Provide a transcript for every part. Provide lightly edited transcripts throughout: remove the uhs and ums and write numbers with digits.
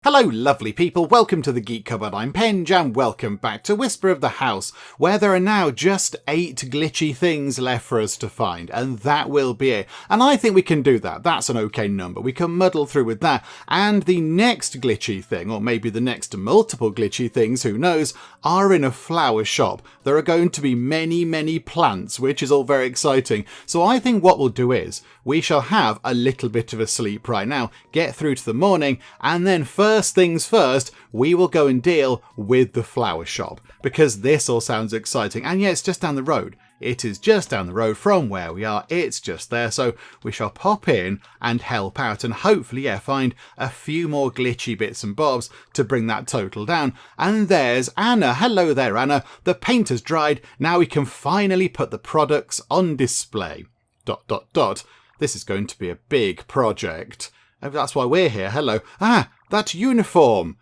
Hello lovely people, welcome to the Geek Cupboard, I'm Penge and welcome back to Whisper of the House, where there are now just 8 glitchy things left for us to find, and that will be it. And I think we can do that, that's an okay number, we can muddle through with that. And the next glitchy thing, or maybe the next multiple glitchy things, who knows, are in a flower shop. There are going to be many plants, which is all very exciting. So I think what we'll do is, we shall have a little bit of a sleep right now, get through to the morning, and then first things first, we will go and deal with the flower shop, because this all sounds exciting. And yeah, it's just down the road. It is just down the road from where we are. It's just there. So we shall pop in and help out and hopefully, find a few more glitchy bits and bobs to bring that total down. And there's Anna. Hello there, Anna. The paint has dried. Now we can finally put the products on display. ... This is going to be a big project. That's why we're here. Hello. Ah, that uniform.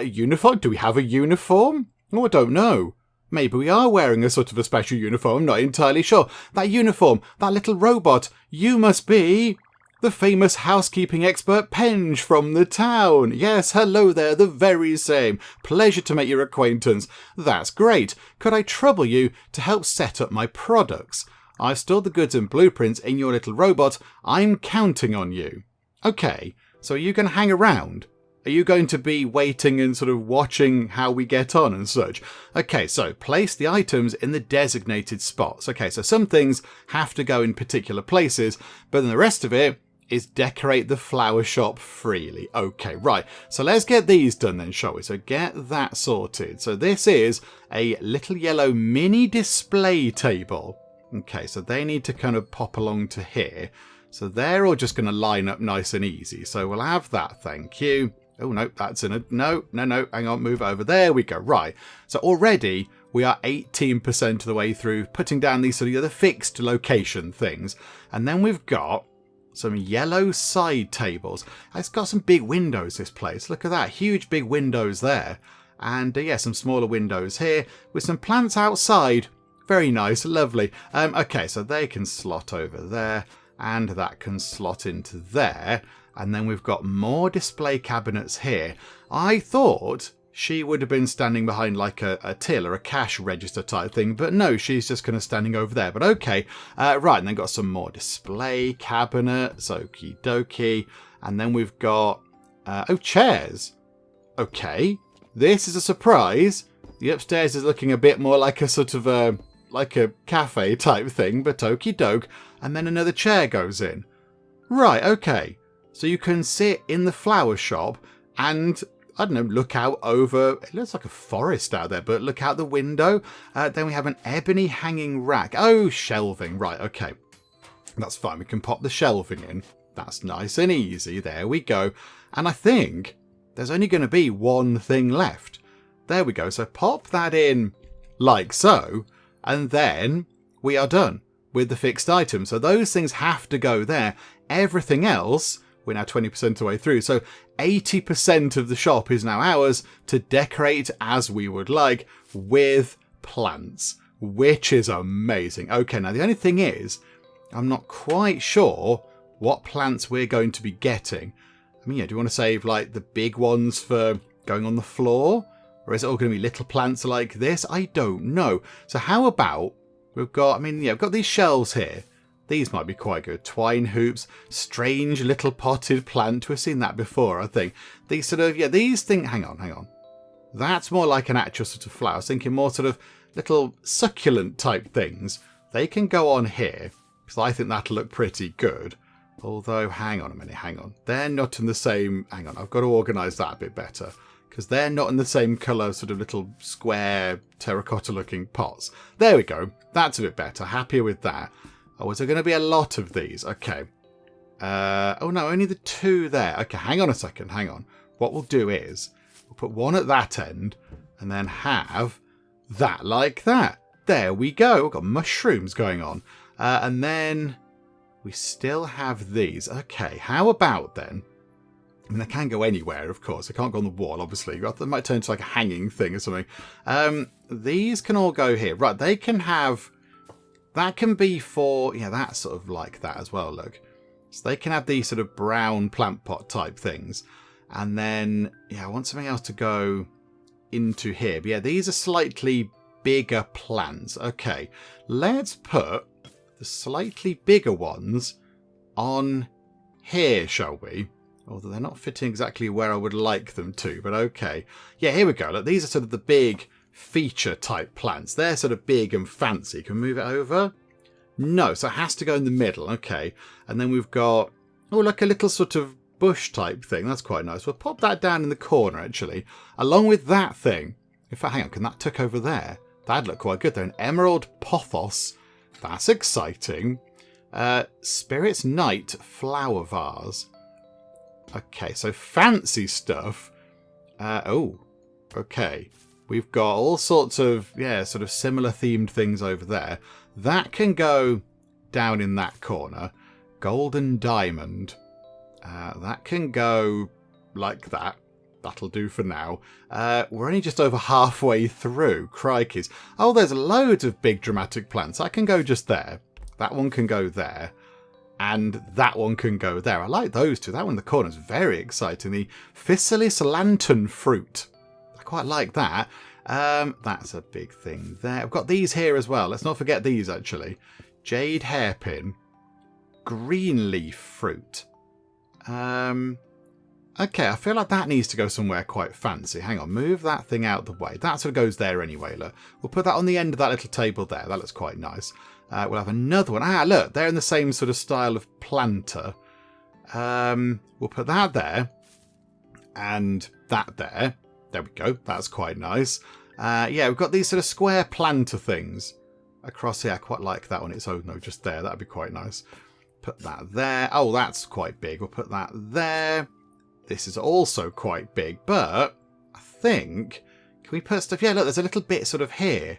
Uniform? Do we have a uniform? Oh, I don't know. Maybe we are wearing a sort of a special uniform. I'm not entirely sure. That uniform, that little robot, you must be the famous housekeeping expert Penge from the town. Yes, hello there, the very same. Pleasure to make your acquaintance. That's great. Could I trouble you to help set up my products? I've stored the goods and blueprints in your little robot. I'm counting on you. Okay, so are you going to hang around? Are you going to be waiting and sort of watching how we get on and such? Okay, so place the items in the designated spots. Okay, so some things have to go in particular places, but then the rest of it is decorate the flower shop freely. Okay, right. So let's get these done then, shall we? So get that sorted. So this is a little yellow mini display table. Okay, so they need to kind of pop along to here. So they're all just going to line up nice and easy. So we'll have that, thank you. Oh, no, that's in a... No, hang on, move over. There we go, right. So already we are 18% of the way through putting down these sort of the fixed location things. And then we've got some yellow side tables. It's got some big windows, this place. Look at that, huge big windows there. And yeah, some smaller windows here with some plants outside. Very nice, lovely. Okay, so they can slot over there, and that can slot into there. And then we've got more display cabinets here. I thought she would have been standing behind like a till or a cash register type thing, but no, she's just kind of standing over there. But okay, right, and then got some more display cabinets, okie dokie. And then we've got, chairs. Okay, this is a surprise. The upstairs is looking a bit more like a sort of like a cafe type thing, but okie doke. And then another chair goes in. Right, okay. So you can sit in the flower shop and, I don't know, look out over, it looks like a forest out there, but look out the window. Then we have an ebony hanging rack. Oh, shelving. Right, okay. That's fine. We can pop the shelving in. That's nice and easy. There we go. And I think there's only going to be one thing left. There we go. So pop that in like so. And then we are done with the fixed items. So those things have to go there. Everything else, we're now 20% of the way through. So 80% of the shop is now ours to decorate as we would like with plants, which is amazing. Okay, now the only thing is, I'm not quite sure what plants we're going to be getting. I mean, yeah, do you want to save like the big ones for going on the floor? Or is it all going to be little plants like this? I don't know. So how about we've got, we've got these shelves here. These might be quite good. Twine hoops, strange little potted plant. We've seen that before, I think. These sort of, these things, hang on. That's more like an actual sort of flower. I was thinking more sort of little succulent type things. They can go on here, because I think that'll look pretty good. Although, hang on a minute, They're not in the same, I've got to organise that a bit better. Because they're not in the same colour, sort of little square terracotta looking pots. There we go. That's a bit better. Happier with that. Oh, is there going to be a lot of these? Okay. Oh no, only the 2 there. Okay, hang on a second. What we'll do is, we'll put one at that end, and then have that like that. There we go. We've got mushrooms going on. And then we still have these. Okay, how about then? They can go anywhere, of course. They can't go on the wall, obviously. They might turn into like a hanging thing or something. These can all go here. Right, they can have... That can be for... that's sort of like that as well, look. So they can have these sort of brown plant pot type things. And then, yeah, I want something else to go into here. But yeah, these are slightly bigger plants. Okay, let's put the slightly bigger ones on here, shall we? Although they're not fitting exactly where I would like them to, but okay. Yeah, here we go. Look, these are sort of the big feature type plants. They're sort of big and fancy. Can we move it over? No, so it has to go in the middle. Okay, and then we've got, oh, like a little sort of bush type thing. That's quite nice. We'll pop that down in the corner, actually, along with that thing. In fact, hang on, can that tuck over there? That'd look quite good there. An emerald pothos. That's exciting. Spirit's Night flower vase. Okay, so fancy stuff. Oh, okay. We've got all sorts of, yeah, sort of similar themed things over there. That can go down in that corner. Golden diamond. That can go like that. That'll do for now. We're only just over halfway through. Crikeys. Oh, there's loads of big dramatic plants. That can go just there. That one can go there. And that one can go there. I like those two. That one in the corner is very exciting. The Physalis lantern fruit. I quite like that. That's a big thing there. I've got these here as well. Let's not forget these, actually. Jade hairpin. Green leaf fruit. Okay, I feel like that needs to go somewhere quite fancy. Hang on, move that thing out the way. That sort of goes there anyway, look. We'll put that on the end of that little table there. That looks quite nice. We'll have another one. Ah, look, they're in the same sort of style of planter. We'll put that there. And that there. There we go. That's quite nice. Yeah, we've got these sort of square planter things across here. I quite like that one. It's, oh no, just there. That'd be quite nice. Put that there. Oh, that's quite big. We'll put that there. This is also quite big, but I think, can we put stuff? Yeah, look, there's a little bit sort of here.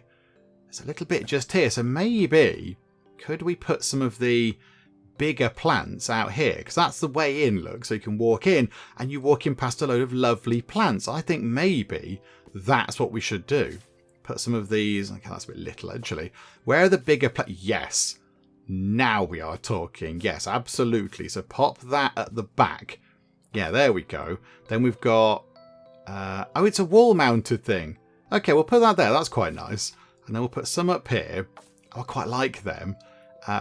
There's a little bit just here. So maybe, could we put some of the bigger plants out here? Because that's the way in, look. So you can walk in and you walk in past a load of lovely plants. I think maybe that's what we should do. Put some of these. Okay, that's a bit little, actually. Where are the bigger plants? Yes. Now we are talking. Yes, absolutely. So pop that at the back. Yeah, there we go. Then we've got... oh, it's a wall-mounted thing. Okay, we'll put that there. That's quite nice. And then we'll put some up here. Oh, I quite like them.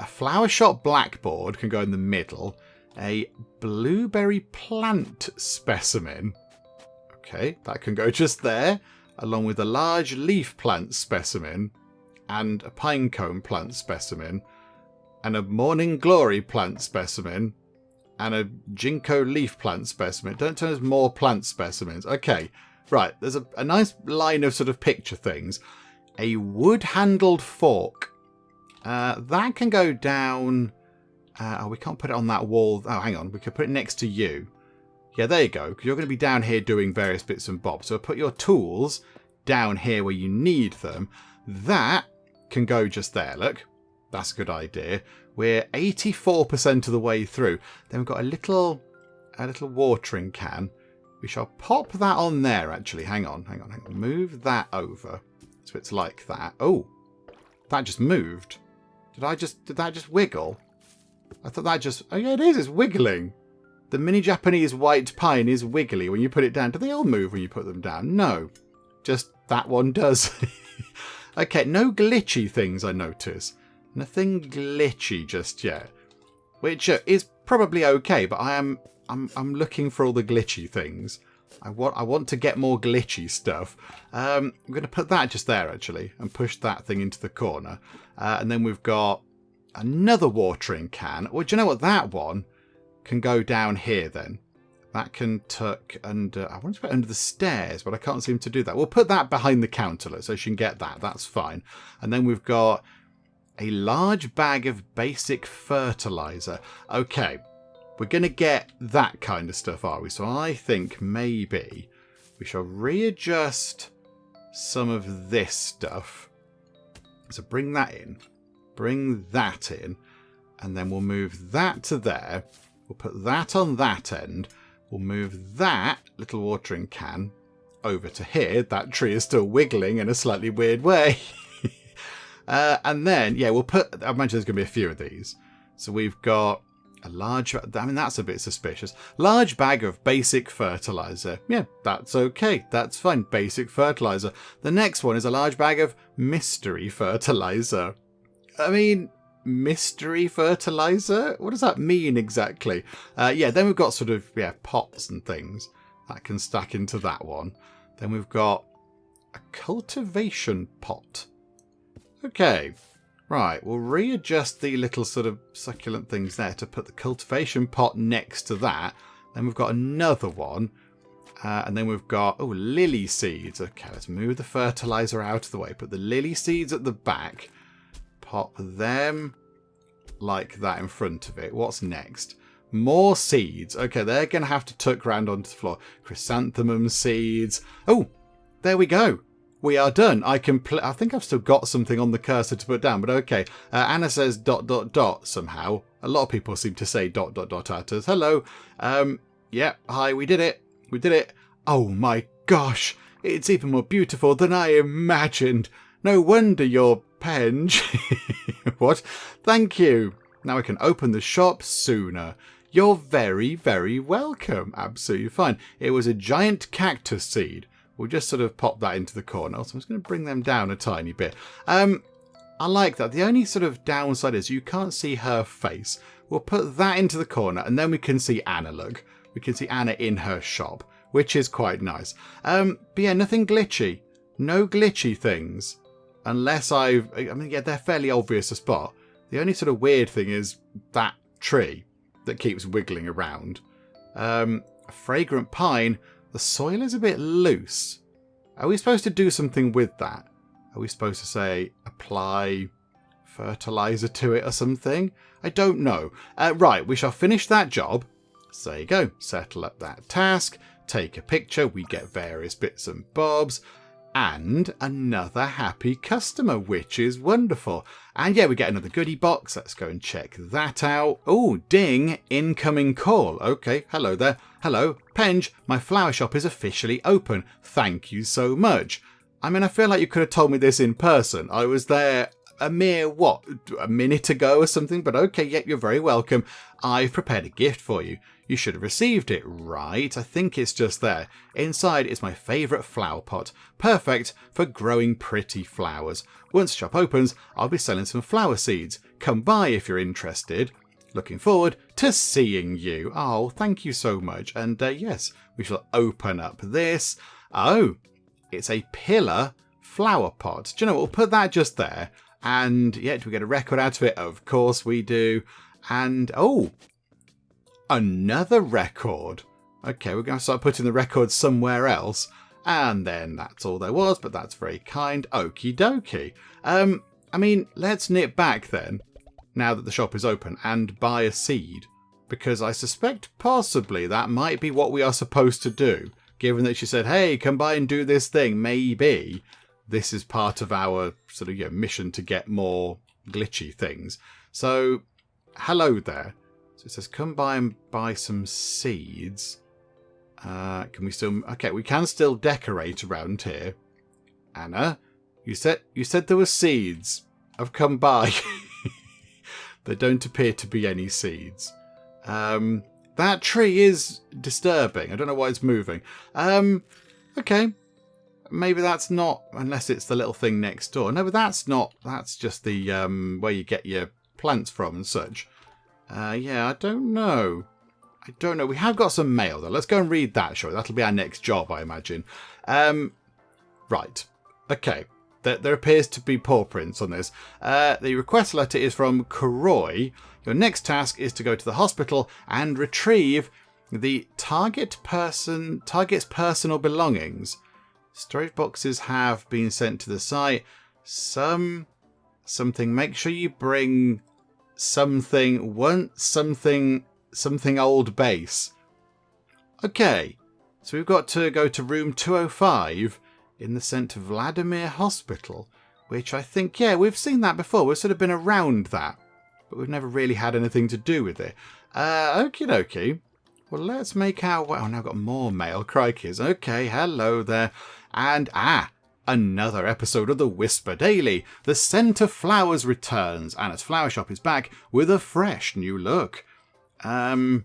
Flower shop blackboard can go in the middle. A blueberry plant specimen. Okay, that can go just there. Along with a large leaf plant specimen. And a pinecone plant specimen. And a morning glory plant specimen. And a ginkgo leaf plant specimen. Don't tell us more plant specimens. Okay, right. There's a nice line of sort of picture things. A wood-handled fork. That can go down... oh, we can't put it on that wall. Oh, hang on. We could put it next to you. Yeah, there you go. Because you're going to be down here doing various bits and bobs. So put your tools down here where you need them. That can go just there, look. That's a good idea. We're 84% of the way through. Then we've got a little watering can. We shall pop that on there, actually. Hang on. Move that over. So it's like that. Oh, that just moved. Did that just wiggle? I thought that just... Oh, yeah, it is. It's wiggling. The mini Japanese white pine is wiggly when you put it down. Do they all move when you put them down? No. Just that one does. Okay, no glitchy things, I notice. Nothing glitchy just yet, which is probably okay. But I'm looking for all the glitchy things. I want to get more glitchy stuff. I'm going to put that just there actually, and push that thing into the corner. And then we've got another watering can. Well, do you know what? That one can go down here. Then that can tuck under. I want to put it under the stairs, but I can't seem to do that. We'll put that behind the counter so she can get that. That's fine. And then we've got a large bag of basic fertilizer. Okay, we're going to get that kind of stuff, are we? So I think maybe we shall readjust some of this stuff. So bring that in. Bring that in. And then we'll move that to there. We'll put that on that end. We'll move that little watering can over to here. That tree is still wiggling in a slightly weird way. And then, yeah, we'll put... I imagine there's going to be a few of these. So we've got A large, I mean, that's a bit suspicious. Large bag of basic fertilizer. Yeah, that's okay. That's fine. Basic fertilizer. The next one is a large bag of mystery fertilizer. I mean, mystery fertilizer? What does that mean exactly? Yeah, then we've got sort of, pots and things that can stack into that one. Then we've got a cultivation pot. Okay. Right, we'll readjust the little sort of succulent things there to put the cultivation pot next to that. Then we've got another one. And then we've got, lily seeds. Okay, let's move the fertilizer out of the way. Put the lily seeds at the back. Pop them like that in front of it. What's next? More seeds. Okay, they're going to have to tuck round onto the floor. Chrysanthemum seeds. Oh, there we go. We are done. I think I've still got something on the cursor to put down, but okay. Anna says ... somehow. A lot of people seem to say ... at us. Hello. Yeah, hi, we did it. We did it. Oh my gosh. It's even more beautiful than I imagined. No wonder you're Penge. What? Thank you. Now I can open the shop sooner. You're very, very welcome. Absolutely fine. It was a giant cactus seed. We'll just sort of pop that into the corner. So I'm just going to bring them down a tiny bit. I like that. The only sort of downside is you can't see her face. We'll put that into the corner and then we can see Anna look. We can see Anna in her shop, which is quite nice. But yeah, nothing glitchy. No glitchy things. Unless they're fairly obvious to spot. The only sort of weird thing is that tree that keeps wiggling around. A fragrant pine. The soil is a bit loose. Are we supposed to do something with that? Are we supposed to say apply fertilizer to it or something? I don't know. Right, we shall finish that job. So there you go. Settle up that task. Take a picture. We get various bits and bobs. And another happy customer, which is wonderful. And yeah, we get another goodie box. Let's go and check that out. Oh, ding, incoming call. Okay, hello there. Hello, Penge, my flower shop is officially open. Thank you so much. I mean, I feel like you could have told me this in person. I was there a minute ago or something, but okay, yep, you're very welcome. I've prepared a gift for you. You should have received it, right? I think it's just there. Inside is my favourite flower pot. Perfect for growing pretty flowers. Once the shop opens, I'll be selling some flower seeds. Come by if you're interested. Looking forward to seeing you. Oh, thank you so much. And yes, we shall open up this. Oh, it's a pillar flower pot. Do you know what? We'll put that just there. And yeah, do we get a record out of it? Of course we do. And oh, another record. Okay, we're going to start putting the records somewhere else. And then that's all there was, but that's very kind. Okie dokie. I mean, let's nip back then, now that the shop is open, and buy a seed. Because I suspect possibly that might be what we are supposed to do. Given that she said, hey, come by and do this thing. Maybe this is part of our sort of mission to get more glitchy things. So, hello there. So it says, come by and buy some seeds. Can we still... Okay, we can still decorate around here. Anna, you said there were seeds. I've come by. There don't appear to be any seeds. That tree is disturbing. I don't know why it's moving. Okay. Maybe that's not... Unless it's the little thing next door. No, but that's not... That's just the where you get your plants from and such. Yeah, I don't know. We have got some mail, though. Let's go and read that, shall we? That'll be our next job, I imagine. Right. Okay. There appears to be paw prints on this. The request letter is from Kroy. Your next task is to go to the hospital and retrieve the target's personal belongings. Storage boxes have been sent to the site. Something. Make sure you bring something. Something old base. Okay. So we've got to go to room 205 in the St. Vladimir Hospital, which I think, yeah, we've seen that before. We've sort of been around that, but we've never really had anything to do with it. Okie dokie. Well, let's make our way. Oh, now I've got more mail. Crikeys. Okay, hello there. And, another episode of the Whisper Daily. The Scent of Flowers returns. Anna's flower shop is back with a fresh new look. Yeah,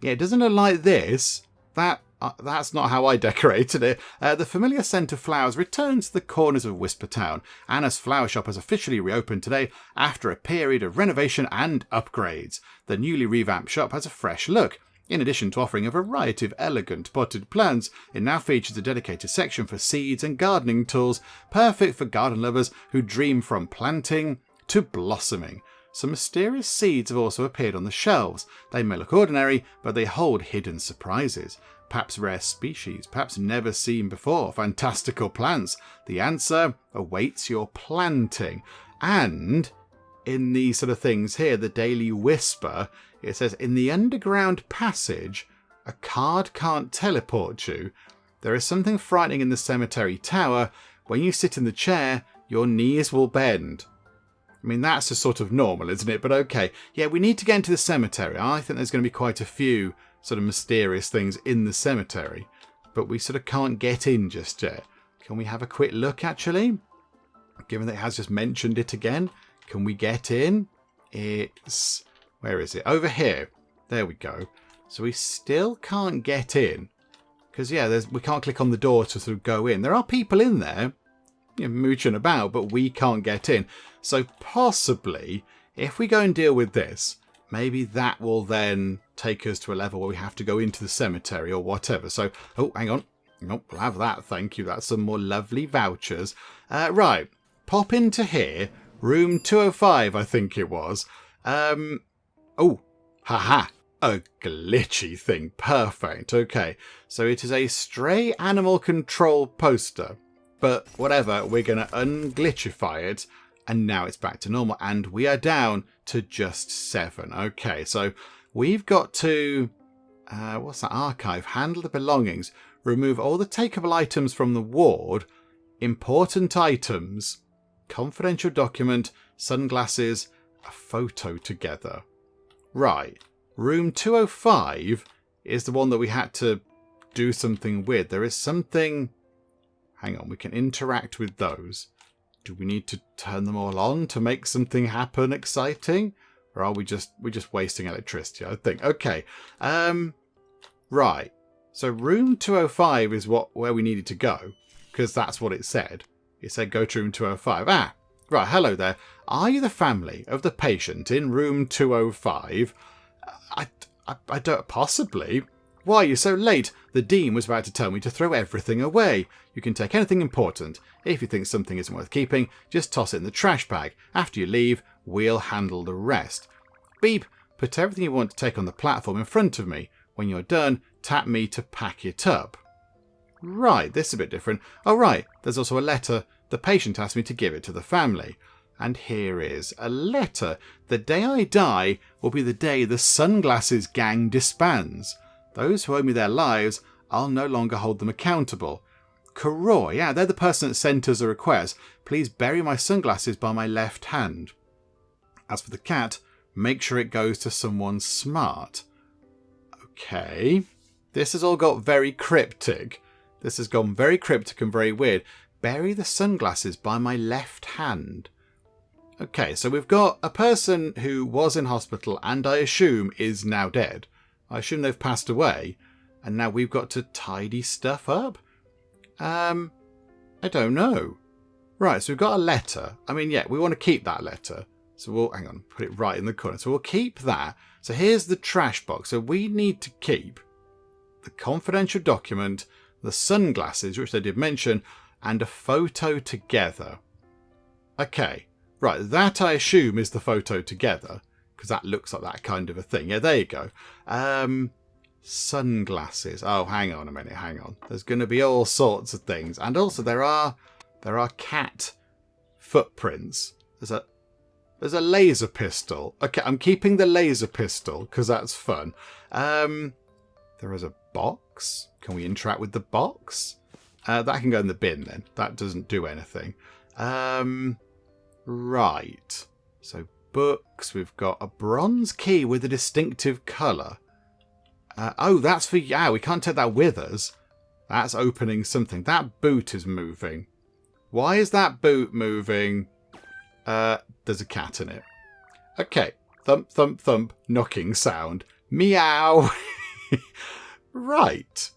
it doesn't look like this. That's not how I decorated it. The familiar scent of flowers returns to the corners of Whisper Town. Anna's flower shop has officially reopened today after a period of renovation and upgrades. The newly revamped shop has a fresh look. In addition to offering a variety of elegant potted plants, it now features a dedicated section for seeds and gardening tools, perfect for garden lovers who dream from planting to blossoming. Some mysterious seeds have also appeared on the shelves. They may look ordinary, but they hold hidden surprises. Perhaps rare species, perhaps never seen before, fantastical plants. The answer awaits your planting. And in these sort of things here, the Daily Whisper, it says, in the underground passage, a card can't teleport you. There is something frightening in the cemetery tower. When you sit in the chair, your knees will bend. I mean, that's just sort of normal, isn't it? But okay. Yeah, we need to get into the cemetery. I think there's going to be quite a few sort of mysterious things in the cemetery. But we sort of can't get in just yet. Can we have a quick look, actually? Given that it has just mentioned it again. Can we get in? It's... Where is it? Over here. There we go. So we still can't get in. Because, yeah, we can't click on the door to sort of go in. There are people in there, mooching about, but we can't get in. So possibly, if we go and deal with this, maybe that will then take us to a level where we have to go into the cemetery or whatever. So, oh, hang on. Nope, we'll have that, thank you. That's some more lovely vouchers. Right, pop into here. Room 205, I think it was. Oh, haha. A glitchy thing. Perfect. Okay, so it is a stray animal control poster. But whatever, we're going to unglitchify it. And now it's back to normal. And we are down to just 7. Okay, so we've got to... what's that? Archive. Handle the belongings. Remove all the takeable items from the ward. Important items. Confidential document. Sunglasses. A photo together. Right. Room 205 is the one that we had to do something with. There is something... Hang on, we can interact with those. Do we need to turn them all on to make something happen exciting? Or are we're just wasting electricity, I think. Okay. Right. So room 205 is where we needed to go. Because that's what it said. It said go to room 205. Ah, right, hello there. Are you the family of the patient in room 205? I don't... Possibly. Why are you so late? The Dean was about to tell me to throw everything away. You can take anything important. If you think something isn't worth keeping, just toss it in the trash bag. After you leave, we'll handle the rest. Beep, put everything you want to take on the platform in front of me. When you're done, tap me to pack it up. Right, this is a bit different. Oh right, there's also a letter. The patient asked me to give it to the family. And here is a letter. The day I die will be the day the Sunglasses Gang disbands. Those who owe me their lives, I'll no longer hold them accountable. Karoy, yeah, they're the person that sent us a request. Please bury my sunglasses by my left hand. As for the cat, make sure it goes to someone smart. Okay. This has all got very cryptic. This has gone very cryptic and very weird. Bury the sunglasses by my left hand. Okay, so we've got a person who was in hospital and I assume is now dead. I assume they've passed away. And now we've got to tidy stuff up? I don't know. Right, so we've got a letter. I mean, yeah, we want to keep that letter. So we'll, hang on, put it right in the corner. So we'll keep that. So here's the trash box. So we need to keep the confidential document, the sunglasses, which they did mention, and a photo together. Okay, right, that I assume is the photo together, because that looks like that kind of a thing. Yeah, there you go. Sunglasses. Oh, hang on a minute, hang on. There's going to be all sorts of things. And also there are cat footprints. There's a laser pistol. Okay, I'm keeping the laser pistol because that's fun. There is a box. Can we interact with the box? That can go in the bin then. That doesn't do anything. Right. So books. We've got a bronze key with a distinctive colour. Oh, that's for... Yeah, we can't take that with us. That's opening something. That boot is moving. Why is that boot moving? There's a cat in it. Okay. Thump, thump, thump. Knocking sound. Meow. Right.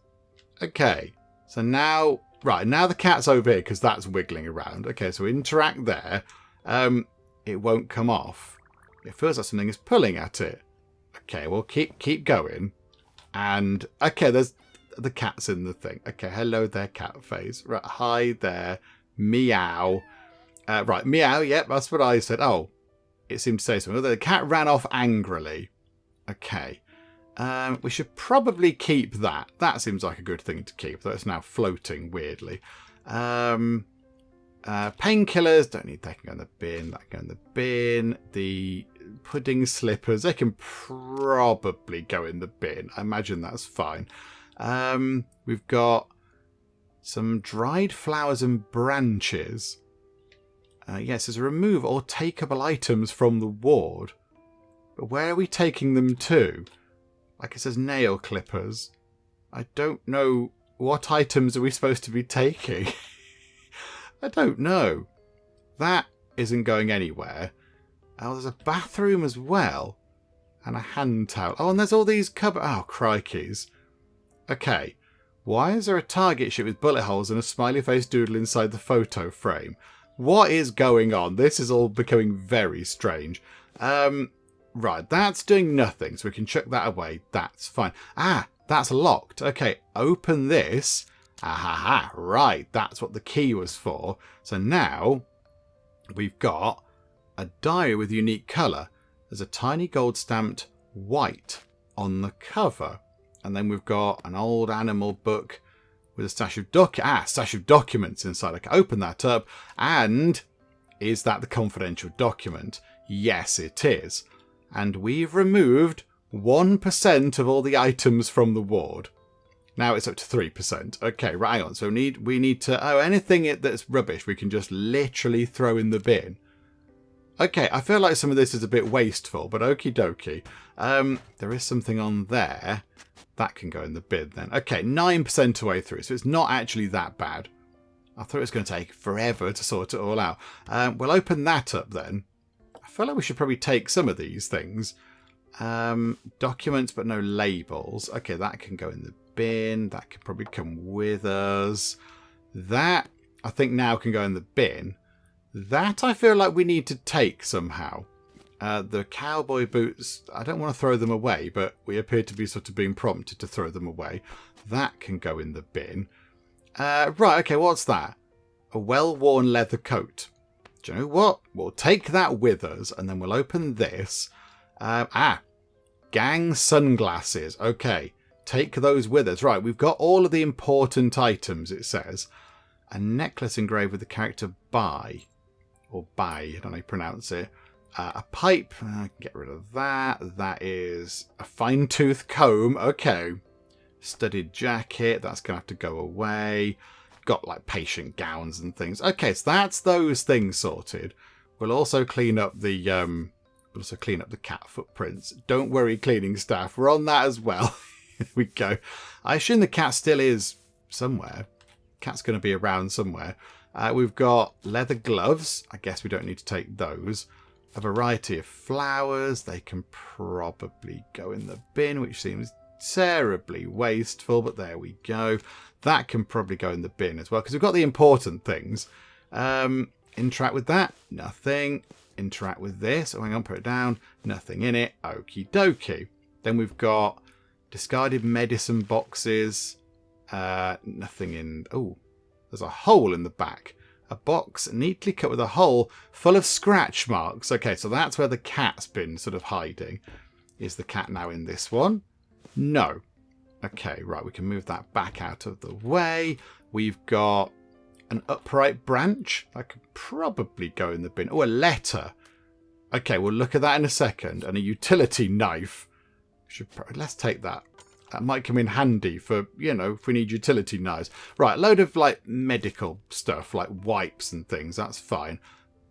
Okay. So now, right, now the cat's over here because that's wiggling around. Okay, so interact there. It won't come off. It feels like something is pulling at it. Okay, well, keep going. And, okay, there's the cat's in the thing. Okay, hello there, cat face. Right, hi there. Meow. Right, meow, yep, that's what I said. Oh, it seemed to say something. The cat ran off angrily. Okay. We should probably keep that. That seems like a good thing to keep, though it's now floating weirdly. Painkillers, don't need that, can go in the bin. That can go in the bin. The pudding slippers, they can probably go in the bin. I imagine that's fine. We've got some dried flowers and branches. Yes, there's remove all takeable items from the ward. But where are we taking them to? Like it says nail clippers. I don't know. What items are we supposed to be taking? I don't know. That isn't going anywhere. Oh, there's a bathroom as well. And a hand towel. Oh, and there's all these cupboards. Oh, crikeys. Okay. Why is there a target ship with bullet holes and a smiley face doodle inside the photo frame? What is going on? This is all becoming very strange. Right, that's doing nothing, so we can chuck that away. That's fine. Ah, that's locked. Okay, open this. Ah, right, that's what the key was for. So now we've got a diary with unique colour. There's a tiny gold stamped white on the cover. And then we've got an old animal book with a stash of documents inside. I can open that up. And is that the confidential document? Yes, it is. And we've removed 1% of all the items from the ward. Now it's up to 3%. Okay, right on. So we need to... Oh, anything that's rubbish we can just literally throw in the bin. Okay, I feel like some of this is a bit wasteful, but okie dokie. There is something on there. That can go in the bin then. Okay, 9% away through, so it's not actually that bad. I thought it was going to take forever to sort it all out. We'll open that up then. I feel like we should probably take some of these things. Documents, but no labels. Okay, that can go in the bin. That could probably come with us. That, I think now can go in the bin. That I feel like we need to take somehow. The cowboy boots, I don't want to throw them away, but we appear to be sort of being prompted to throw them away. That can go in the bin. Right, okay, what's that? A well-worn leather coat. Do you know what? We'll take that with us, and then we'll open this. Gang sunglasses. Okay, take those with us. Right, we've got all of the important items, it says. A necklace engraved with the character Bai. Or Bai, I don't know how you pronounce it. A pipe. Get rid of that. That is a fine-tooth comb. Okay. Studded jacket. That's going to have to go away. Got like patient gowns and things. Okay, so that's those things sorted. We'll also clean up the cat footprints. Don't worry, cleaning staff. We're on that as well. Here we go. I assume the cat still is somewhere. Cat's going to be around somewhere. We've got leather gloves. I guess we don't need to take those. A variety of flowers. They can probably go in the bin, which seems terribly wasteful, but there we go. That can probably go in the bin as well, because we've got the important things. Interact with that. Nothing. Interact with this. Oh, hang on, put it down. Nothing in it. Okie dokie. Then we've got discarded medicine boxes. Nothing in... Oh, there's a hole in the back. A box neatly cut with a hole full of scratch marks. Okay, so that's where the cat's been sort of hiding. Is the cat now in this one? No. Okay, right, we can move that back out of the way. We've got an upright branch. That could probably go in the bin. Oh, a letter. Okay, we'll look at that in a second. And a utility knife. Let's take that. That might come in handy for, you know, if we need utility knives. Right, load of, like, medical stuff, like wipes and things. That's fine.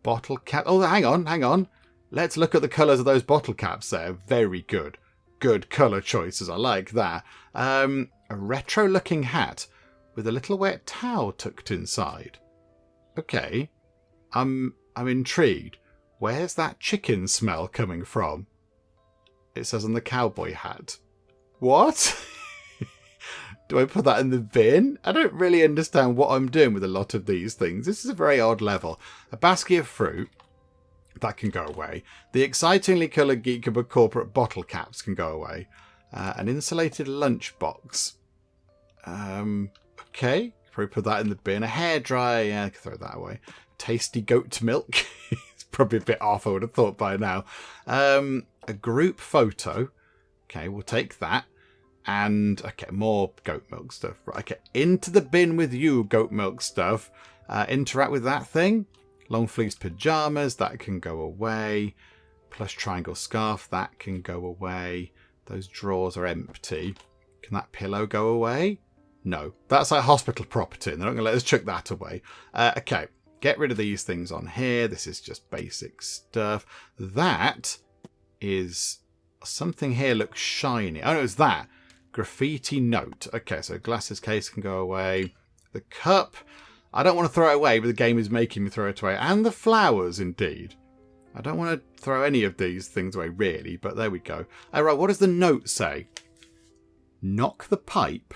Bottle cap. Oh, hang on. Let's look at the colours of those bottle caps there. Very good. Good colour choices. I like that. A retro-looking hat with a little wet towel tucked inside. Okay. I'm intrigued. Where's that chicken smell coming from? it says on the cowboy hat. What? Do I put that in the bin? I don't really understand what I'm doing with a lot of these things. This is a very odd level. A basket of fruit. That can go away. The excitingly coloured Geek Cupboard corporate bottle caps can go away. An insulated lunchbox. Okay. Probably put that in the bin. A hairdryer. Yeah, I can throw that away. Tasty goat milk. It's probably a bit off, I would have thought by now. A group photo. Okay, we'll take that. And, okay, more goat milk stuff. Right, okay, into the bin with you, goat milk stuff. Interact with that thing. Long fleece pyjamas, that can go away. Plush triangle scarf, that can go away. Those drawers are empty. Can that pillow go away? No. That's like hospital property, and they're not going to let us chuck that away. Okay, get rid of these things on here. This is just basic stuff. That is... Something here looks shiny. Oh, no, it's that. Graffiti note. Okay, so glasses case can go away. The cup... I don't want to throw it away, but the game is making me throw it away. And the flowers, indeed. I don't want to throw any of these things away, really, but there we go. All right, what does the note say? Knock the pipe.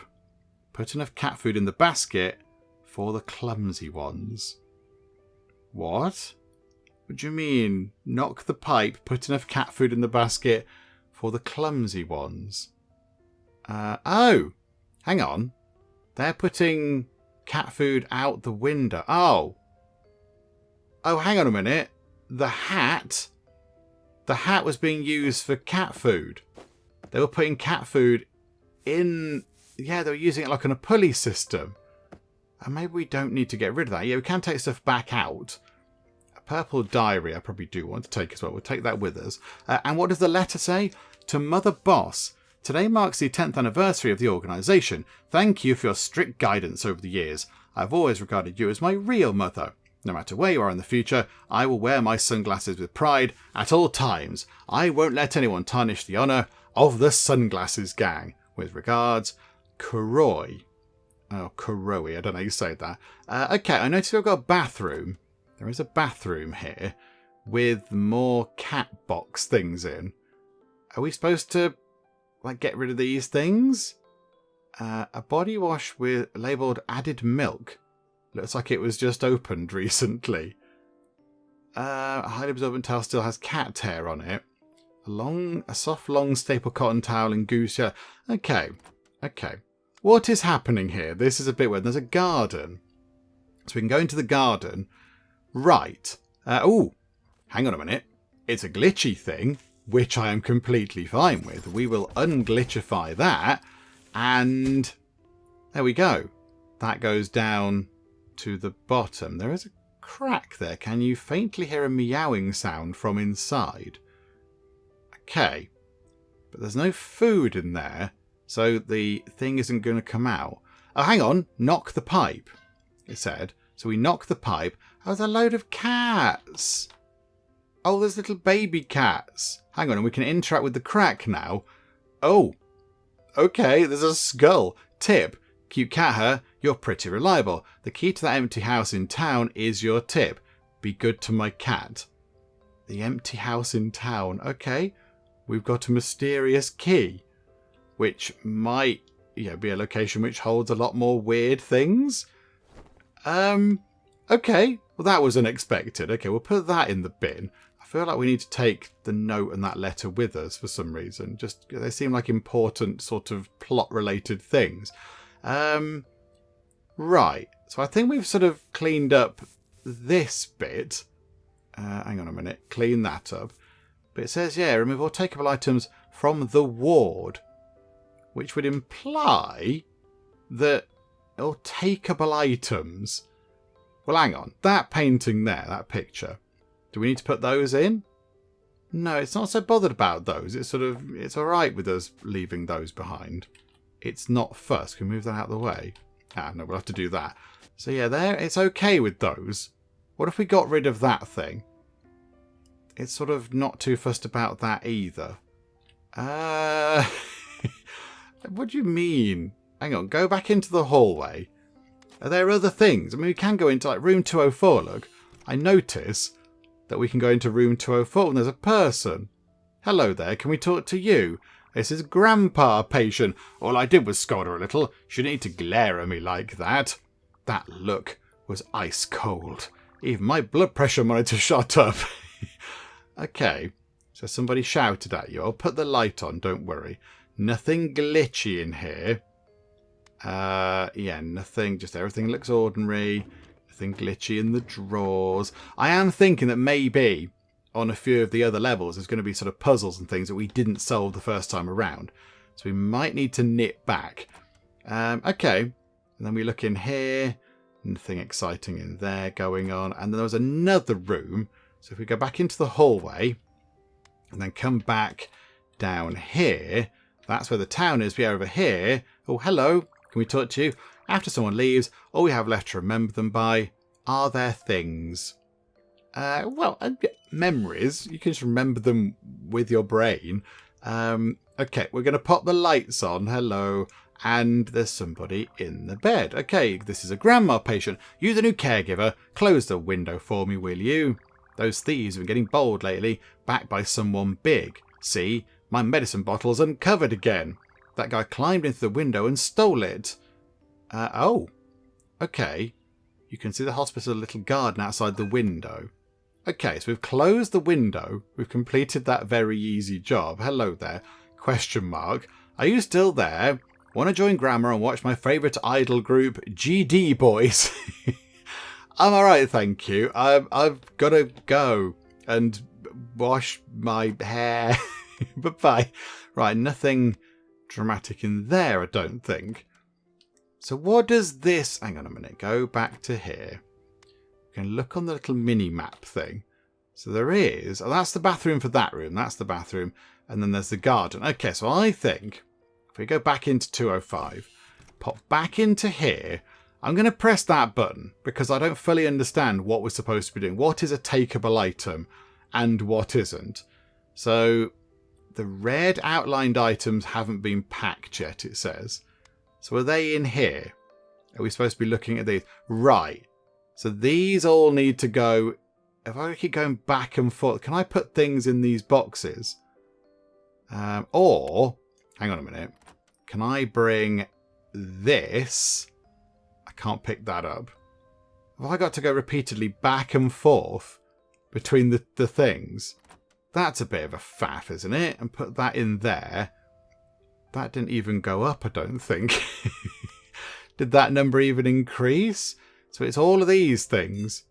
Put enough cat food in the basket for the clumsy ones. What? What do you mean? Knock the pipe, put enough cat food in the basket for the clumsy ones. Oh, hang on. They're putting... cat food out the window. Oh, hang on a minute. The hat was being used for cat food. They were putting cat food in... Yeah, they were using it like on a pulley system. And maybe we don't need to get rid of that. Yeah, we can take stuff back out. A purple diary I probably do want to take as well. We'll take that with us. And what does the letter say? To Mother Boss. Today marks the 10th anniversary of the organisation. Thank you for your strict guidance over the years. I've always regarded you as my real mother. No matter where you are in the future, I will wear my sunglasses with pride at all times. I won't let anyone tarnish the honour of the Sunglasses Gang. With regards, Kuroi. Oh, Kuroi, I don't know how you say that. Okay, I noticed we've got a bathroom. There is a bathroom here with more cat box things in. Are we supposed to... like get rid of these things? A body wash with labelled added milk. Looks like it was just opened recently. A highly absorbent towel still has cat hair on it. A soft long staple cotton towel and goose. Yeah. Okay. What is happening here? This is a bit weird. There's a garden. So we can go into the garden. Right. Hang on a minute. It's a glitchy thing, which I am completely fine with. We will unglitchify that, and there we go. That goes down to the bottom. There is a crack there. Can you faintly hear a meowing sound from inside? Okay, but there's no food in there, so the thing isn't going to come out. Oh, hang on. Knock the pipe, it said. So we knock the pipe. Oh, there's a load of cats. Oh, there's little baby cats. Hang on, and we can interact with the crack now. Oh, okay, there's a skull. Tip, cute cat hair, you're pretty reliable. The key to that empty house in town is your tip. Be good to my cat. The empty house in town. Okay, we've got a mysterious key, which might be a location which holds a lot more weird things. Okay, well that was unexpected. Okay, we'll put that in the bin. I feel like we need to take the note and that letter with us for some reason. Just they seem like important sort of plot-related things. Right. So I think we've sort of cleaned up this bit. Hang on a minute. Clean that up. But it says, yeah, remove all takeable items from the ward, which would imply that all takeable items... Well, hang on. That painting there, that picture... Do we need to put those in? No, it's not so bothered about those. It's all right with us leaving those behind. It's not first. Can we move that out of the way? Ah, no, we'll have to do that. So yeah, there, it's okay with those. What if we got rid of that thing? It's sort of not too fussed about that either. What do you mean? Hang on, go back into the hallway. Are there other things? I mean, we can go into like room 204, look. I notice that we can go into room 204 and there's a person. Hello there, can we talk to you? This is Grandpa patient. All I did was scold her a little. She didn't need to glare at me like that. That look was ice cold. Even my blood pressure monitor shot up. Okay, so somebody shouted at you. I'll put the light on, don't worry. Nothing glitchy in here. Yeah, nothing. Just everything looks ordinary. Nothing glitchy in the drawers. I am thinking that maybe on a few of the other levels there's going to be sort of puzzles and things that we didn't solve the first time around. So we might need to nip back. Okay. And then we look in here. Nothing exciting in there going on. And then there was another room. So if we go back into the hallway and then come back down here, that's where the town is. We are over here. Oh, hello. Can we talk to you? After someone leaves, all we have left to remember them by are their things. Memories. You can just remember them with your brain. Okay, we're going to pop the lights on. Hello. And there's somebody in the bed. Okay, this is a grandma patient. You, the new caregiver, close the window for me, will you? Those thieves have been getting bold lately, backed by someone big. See, my medicine bottle's uncovered again. That guy climbed into the window and stole it. Oh, okay. You can see the hospital little garden outside the window. Okay, so we've closed the window. We've completed that very easy job. Hello there. Question mark. Are you still there? Want to join Grandma and watch my favourite idol group, GD Boys? I'm alright, thank you. I've got to go and wash my hair. Bye-bye. Right, nothing dramatic in there, I don't think. So what does this... Hang on a minute. Go back to here. We can look on the little mini-map thing. So there is... Oh, that's the bathroom for that room. That's the bathroom. And then there's the garden. Okay, so I think... If we go back into 205, pop back into here, I'm going to press that button because I don't fully understand what we're supposed to be doing. What is a takeable item and what isn't? So the red outlined items haven't been packed yet, it says. So are they in here? Are we supposed to be looking at these? Right. So these all need to go... If I keep going back and forth, can I put things in these boxes? Or... Hang on a minute. Can I bring this? I can't pick that up. Have I got to go repeatedly back and forth between the things? That's a bit of a faff, isn't it? And put that in there. That didn't even go up, I don't think. Did that number even increase? So it's all of these things.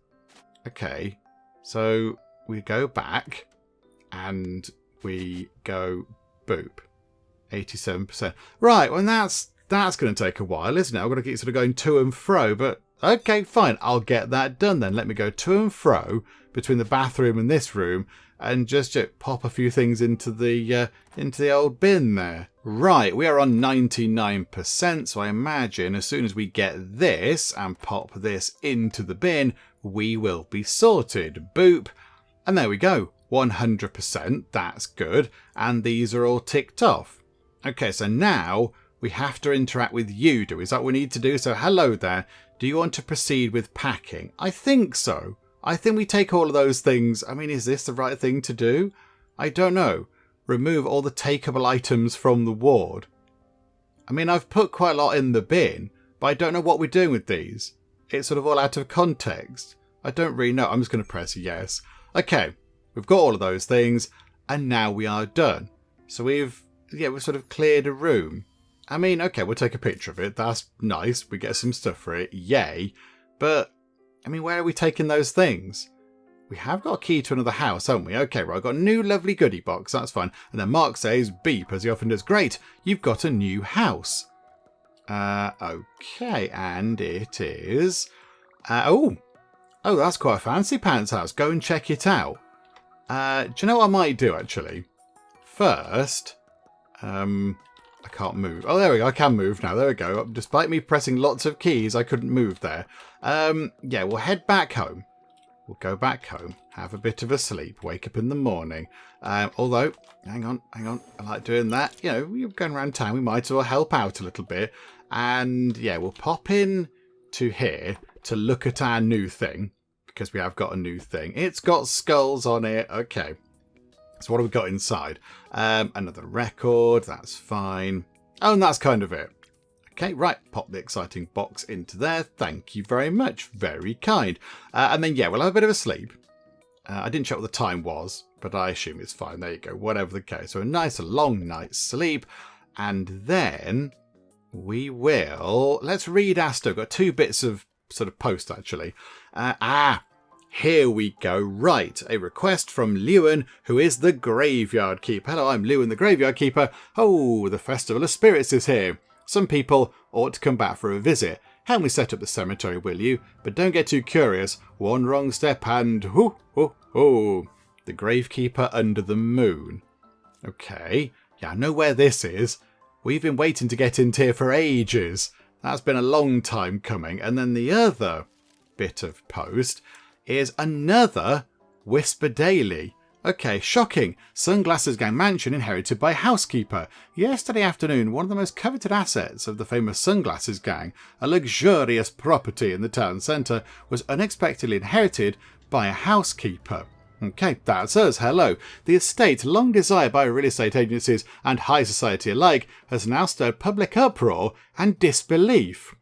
Okay. So we go back and we go boop. 87%. Right, well that's going to take a while, isn't it? I've got to keep sort of going to and fro, but okay, fine. I'll get that done then. Let me go to and fro between the bathroom and this room and just pop a few things into the old bin there. Right, we are on 99%, so I imagine as soon as we get this and pop this into the bin, we will be sorted. Boop. And there we go. 100%. That's good. And these are all ticked off. Okay, so now we have to interact with you, Is that what we need to do? So hello there. Do you want to proceed with packing? I think so. I think we take all of those things. I mean, is this the right thing to do? I don't know. Remove all the takeable items from the ward. I mean, I've put quite a lot in the bin, but I don't know what we're doing with these. It's sort of all out of context. I don't really know. I'm just going to press yes. Okay, we've got all of those things, and now we are done. So we've sort of cleared a room. I mean, okay, we'll take a picture of it. That's nice. We get some stuff for it. Yay. But, I mean, where are we taking those things? We have got a key to another house, haven't we? Okay, right, I've got a new lovely goodie box. That's fine. And then Mark says, beep, as he often does. Great, you've got a new house. Okay, and it is... Oh, that's quite a fancy pants house. Go and check it out. Do you know what I might do, actually? First... I can't move. Oh, there we go. I can move now. There we go. Despite me pressing lots of keys, I couldn't move there. Yeah, we'll head back home. We'll go back home, have a bit of a sleep, wake up in the morning. Although, hang on. I like doing that. You know, you're going around town. We might as well help out a little bit. And yeah, we'll pop in to here to look at our new thing because we have got a new thing. It's got skulls on it. Okay. So what have we got inside? Another record. That's fine. Oh, and that's kind of it. Okay, right. Pop the exciting box into there. Thank you very much. Very kind. And then, yeah, we'll have a bit of a sleep. I didn't check what the time was, but I assume it's fine. There you go. Whatever the case. So a nice long night's sleep. And then we will... Let's read Asto. Got 2 bits of sort of post, actually. Here we go. Right. A request from Lewin, who is the Graveyard Keeper. Hello, I'm Lewin, the Graveyard Keeper. Oh, the Festival of Spirits is here. Some people ought to come back for a visit. Help me set up the cemetery, will you? But don't get too curious. One wrong step and... The Gravekeeper under the moon. Okay. Yeah, I know where this is. We've been waiting to get into here for ages. That's been a long time coming. And then the other bit of post is another Whisper Daily. Okay, shocking. Sunglasses Gang mansion inherited by housekeeper. Yesterday afternoon, one of the most coveted assets of the famous Sunglasses Gang, a luxurious property in the town centre, was unexpectedly inherited by a housekeeper. Okay, that's us. Hello. The estate, long desired by real estate agencies and high society alike, has now stirred public uproar and disbelief.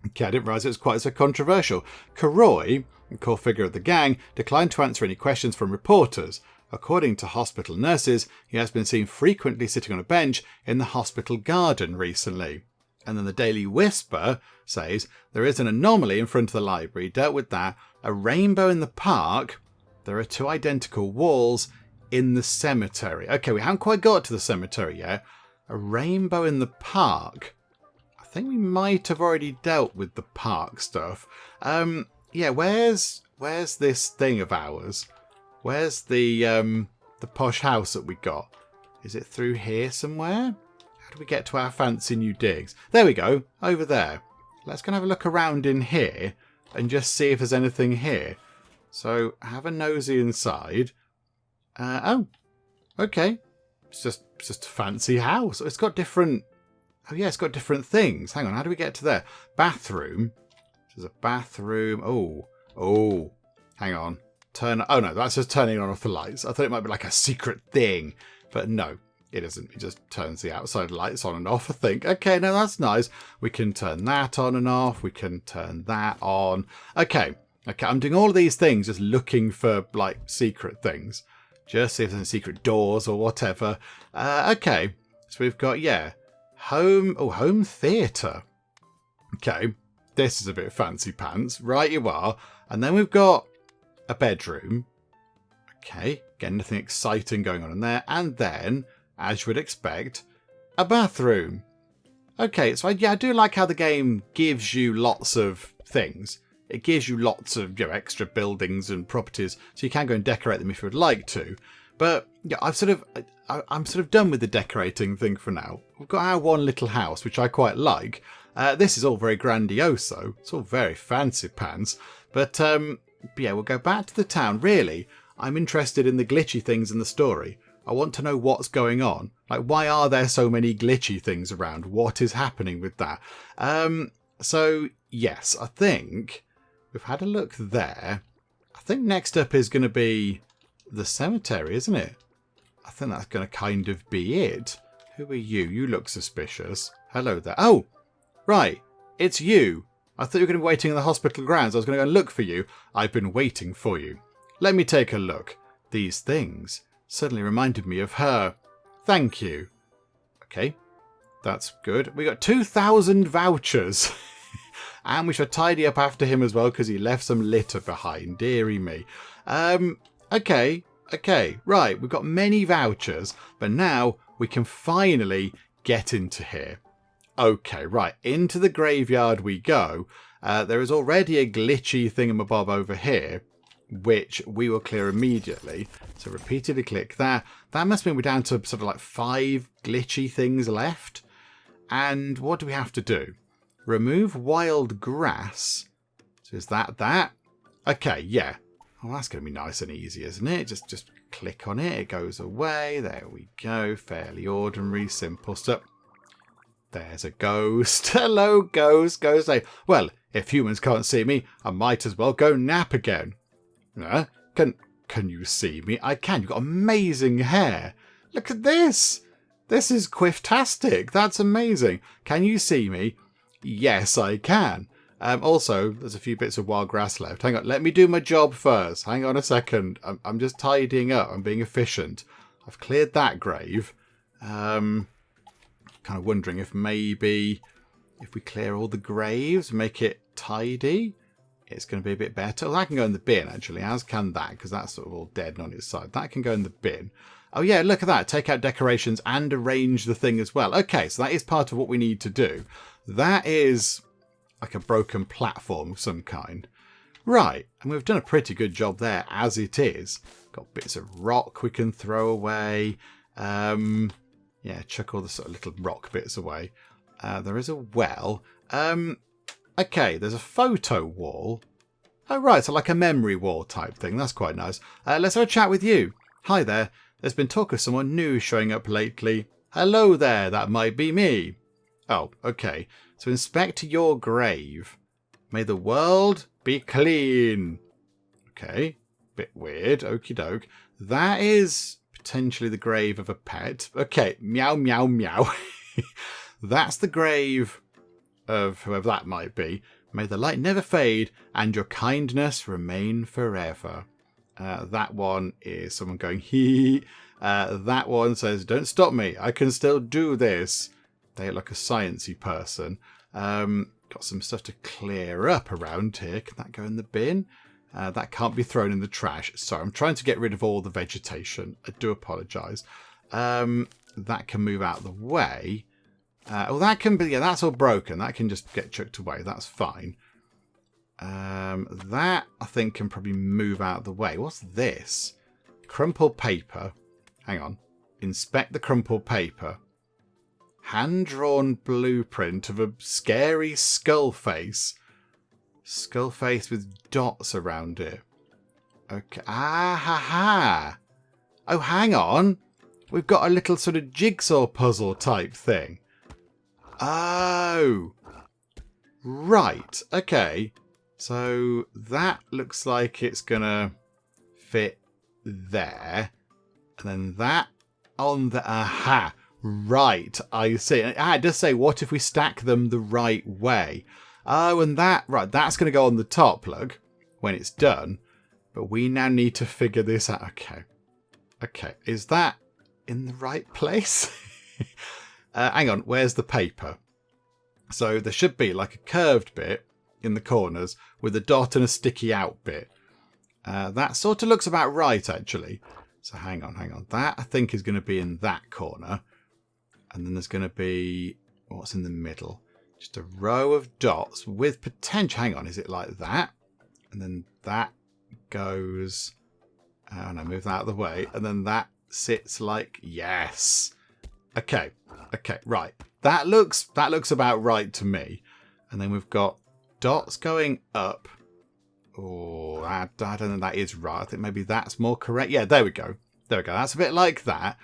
Okay, I didn't realise it was quite so controversial. Karoy, the core figure of the gang, declined to answer any questions from reporters. According to hospital nurses, he has been seen frequently sitting on a bench in the hospital garden recently. And then the Daily Whisper says, there is an anomaly in front of the library. Dealt with that. A rainbow in the park. There are 2 identical walls in the cemetery. Okay, we haven't quite got to the cemetery yet. A rainbow in the park. I think we might have already dealt with the park stuff. Yeah, where's this thing of ours? Where's the posh house that we got? Is it through here somewhere? How do we get to our fancy new digs? There we go, over there. Let's go and have a look around in here and just see if there's anything here. So have a nosy inside. Oh, okay. It's just a fancy house. It's got different... Oh yeah, it's got different things. Hang on, how do we get to there? Bathroom. There's a bathroom. Oh. Hang on. Oh no, that's just turning on off the lights. I thought it might be like a secret thing. But no, it isn't. It just turns the outside lights on and off, I think. Okay, no, that's nice. We can turn that on and off. We can turn that on. Okay, I'm doing all of these things just looking for, like, secret things. Just see if there's any secret doors or whatever. Okay, so we've got, yeah, home theatre. Okay. This is a bit fancy pants. Right you are. And then we've got a bedroom. Okay. Again, nothing exciting going on in there. And then, as you would expect, a bathroom. Okay, so I do like how the game gives you lots of things. It gives you lots of extra buildings and properties, so you can go and decorate them if you would like to. But yeah, I'm sort of done with the decorating thing for now. We've got our one little house, which I quite like. This is all very grandiose, though. It's all very fancy pants. But yeah, we'll go back to the town. Really, I'm interested in the glitchy things in the story. I want to know what's going on. Like, why are there so many glitchy things around? What is happening with that? So, yes, I think we've had a look there. I think next up is going to be the cemetery, isn't it? I think that's going to kind of be it. Who are you? You look suspicious. Hello there. Oh! Right, it's you. I thought you were going to be waiting in the hospital grounds. I was going to go and look for you. I've been waiting for you. Let me take a look. These things suddenly reminded me of her. Thank you. Okay, that's good. We got 2,000 vouchers. And we should tidy up after him as well because he left some litter behind. Deary me. Okay. Right, we've got many vouchers, but now we can finally get into here. Okay, right, into the graveyard we go. There is already a glitchy thingamabob over here, which we will clear immediately. So repeatedly click that. That must mean we're down to sort of like 5 glitchy things left. And what do we have to do? Remove wild grass. So is that? Okay, yeah. Well, that's going to be nice and easy, isn't it? Just click on it. It goes away. There we go. Fairly ordinary, simple stuff. There's a ghost. Hello, ghost. Ghost say, well, if humans can't see me, I might as well go nap again. Can Can you see me? I can. You've got amazing hair. Look at this. This is quiff-tastic. That's amazing. Can you see me? Yes, I can. Also, there's a few bits of wild grass left. Hang on. Let me do my job first. Hang on a second. I'm just tidying up. I'm being efficient. I've cleared that grave. Kind of wondering if maybe if we clear all the graves, make it tidy, it's going to be a bit better. Well, that can go in the bin, actually, as can that, because that's sort of all dead and on its side. That can go in the bin. Oh, yeah, look at that. Take out decorations and arrange the thing as well. Okay, so that is part of what we need to do. That is like a broken platform of some kind. Right, and we've done a pretty good job there as it is. Got bits of rock we can throw away. Yeah, chuck all the sort of little rock bits away. There is a well. Okay, there's a photo wall. Oh, right, so like a memory wall type thing. That's quite nice. Let's have a chat with you. Hi there. There's been talk of someone new showing up lately. Hello there, that might be me. Oh, okay. So inspect your grave. May the world be clean. Okay, bit weird. Okie doke. That is potentially the grave of a pet. Okay, meow, meow, meow. That's the grave of whoever that might be. May the light never fade and your kindness remain forever. That one is someone going, hee. That one says, don't stop me. I can still do this. They look like a sciencey person. Got some stuff to clear up around here. Can that go in the bin? That can't be thrown in the trash. Sorry, I'm trying to get rid of all the vegetation. I do apologise. That can move out of the way. Well, that can be, yeah, that's all broken. That can just get chucked away. That's fine. That, I think, can probably move out of the way. What's this? Crumpled paper. Hang on. Inspect the crumpled paper. Hand-drawn blueprint of a scary skull face. Skull face with dots around it. Okay. Ah, ha, ha. Oh, hang on. We've got a little sort of jigsaw puzzle type thing. Oh. Right. Okay. So that looks like it's going to fit there. And then that on the... Aha. Right. I see. It does say, what if we stack them the right way? Oh, and that... Right. That's going to go on the top, look, when it's done. But we now need to figure this out. Okay. Okay. Is that in the right place? Hang on. Where's the paper? So there should be like a curved bit in the corners with a dot and a sticky out bit. That sort of looks about right, actually. So hang on, hang on. That, I think, is going to be in that corner. And then there's going to be... What's in the middle? Just a row of dots with potential... Hang on, is it like that? And then that goes... Oh, no, move that out of the way. And then that sits like... Yes! Okay, okay, right. That looks about right to me. And then we've got dots going up. Oh, I don't know if that is right. I think maybe that's more correct. Yeah, there we go. There we go. That's a bit like that.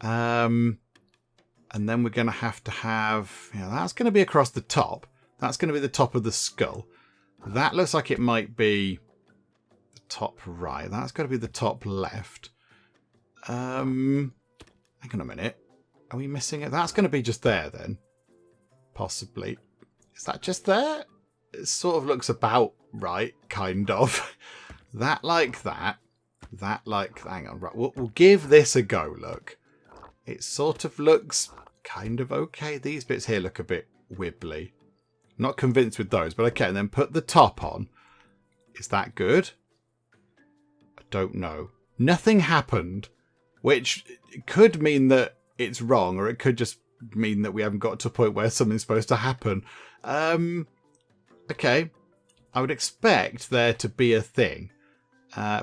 And then we're going to have, you know, that's going to be across the top. That's going to be the top of the skull. That looks like it might be the top right. That's got to be the top left. Hang on a minute. Are we missing it? That's going to be just there then. Possibly. Is that just there? It sort of looks about right, kind of. That like that. That like... Hang on. Right. We'll give this a go, look. It sort of looks kind of okay. These bits here look a bit wibbly. Not convinced with those, but okay. And then put the top on. Is that good? I don't know. Nothing happened, which could mean that it's wrong, or it could just mean that we haven't got to a point where something's supposed to happen. Okay. I would expect there to be a thing.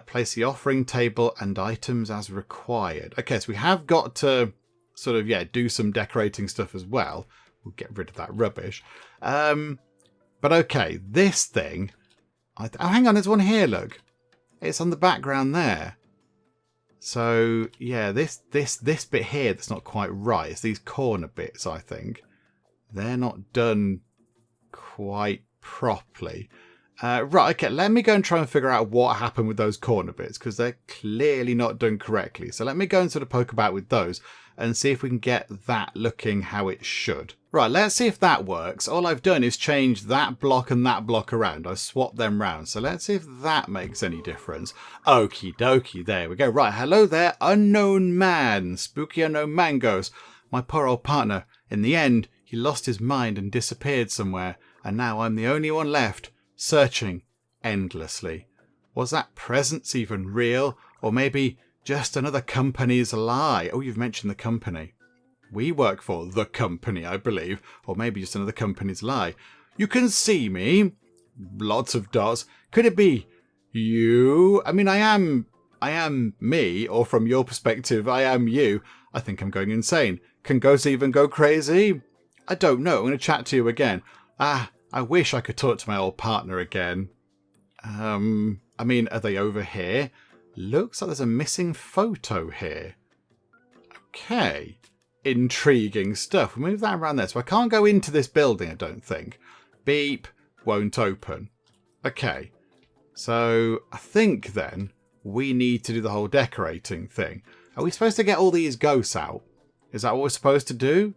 Place the offering table and items as required. Okay, so we have got to sort of, yeah, do some decorating stuff as well. We'll get rid of that rubbish. But okay, this thing... oh, hang on, there's one here, look. It's on the background there. So, yeah, this bit here that's not quite right. It's these corner bits, I think. They're not done quite properly. Right, okay, let me go and try and figure out what happened with those corner bits, because they're clearly not done correctly. So let me go and sort of poke about with those and see if we can get that looking how it should. Right, let's see if that works. All I've done is change that block and that block around. I've swapped them round. So let's see if that makes any difference. Okie dokie, there we go. Right, hello there, unknown man. Spooky unknown man goes. My poor old partner, in the end, he lost his mind and disappeared somewhere. And now I'm the only one left. Searching endlessly. Was that presence even real? Or maybe just another company's lie? Oh, you've mentioned the company. We work for the company, I believe. Or maybe just another company's lie. You can see me. Lots of dots. Could it be you? I mean, I am me, or from your perspective, I am you. I think I'm going insane. Can ghosts even go crazy? I don't know. I'm going to chat to you again. I wish I could talk to my old partner again. I mean, are they over here? Looks like there's a missing photo here. Okay. Intriguing stuff. We'll move that around there. So I can't go into this building, I don't think. Beep. Won't open. Okay. So I think then we need to do the whole decorating thing. Are we supposed to get all these ghosts out? Is that what we're supposed to do?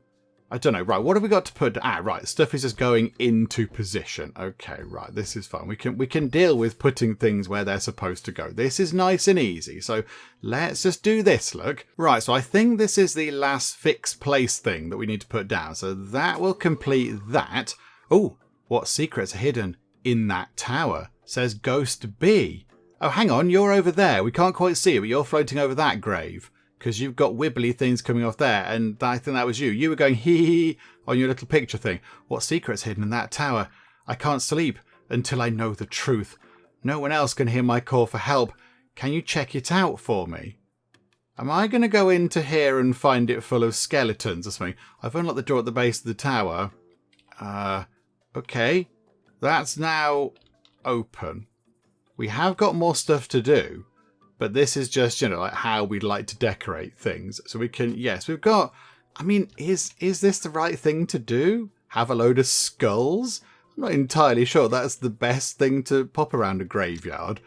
I don't know. Right, what have we got to put? Right, stuff is just going into position. Okay, right, this is fun. We can deal with putting things where they're supposed to go. This is nice and easy. So let's just do this, look. Right, so I think this is the last fixed place thing that we need to put down. So that will complete that. Oh, what secrets are hidden in that tower? Says Ghost B. Oh, hang on, you're over there. We can't quite see it, but you're floating over that grave. Because you've got wibbly things coming off there, and I think that was you. You were going hee on your little picture thing. What secret's hidden in that tower? I can't sleep until I know the truth. No one else can hear my call for help. Can you check it out for me? Am I going to go into here and find it full of skeletons or something? I've unlocked the door at the base of the tower. Okay. That's now open. We have got more stuff to do. But this is just, like how we'd like to decorate things. So we can, yes, we've got, I mean, is this the right thing to do? Have a load of skulls? I'm not entirely sure that's the best thing to pop around a graveyard.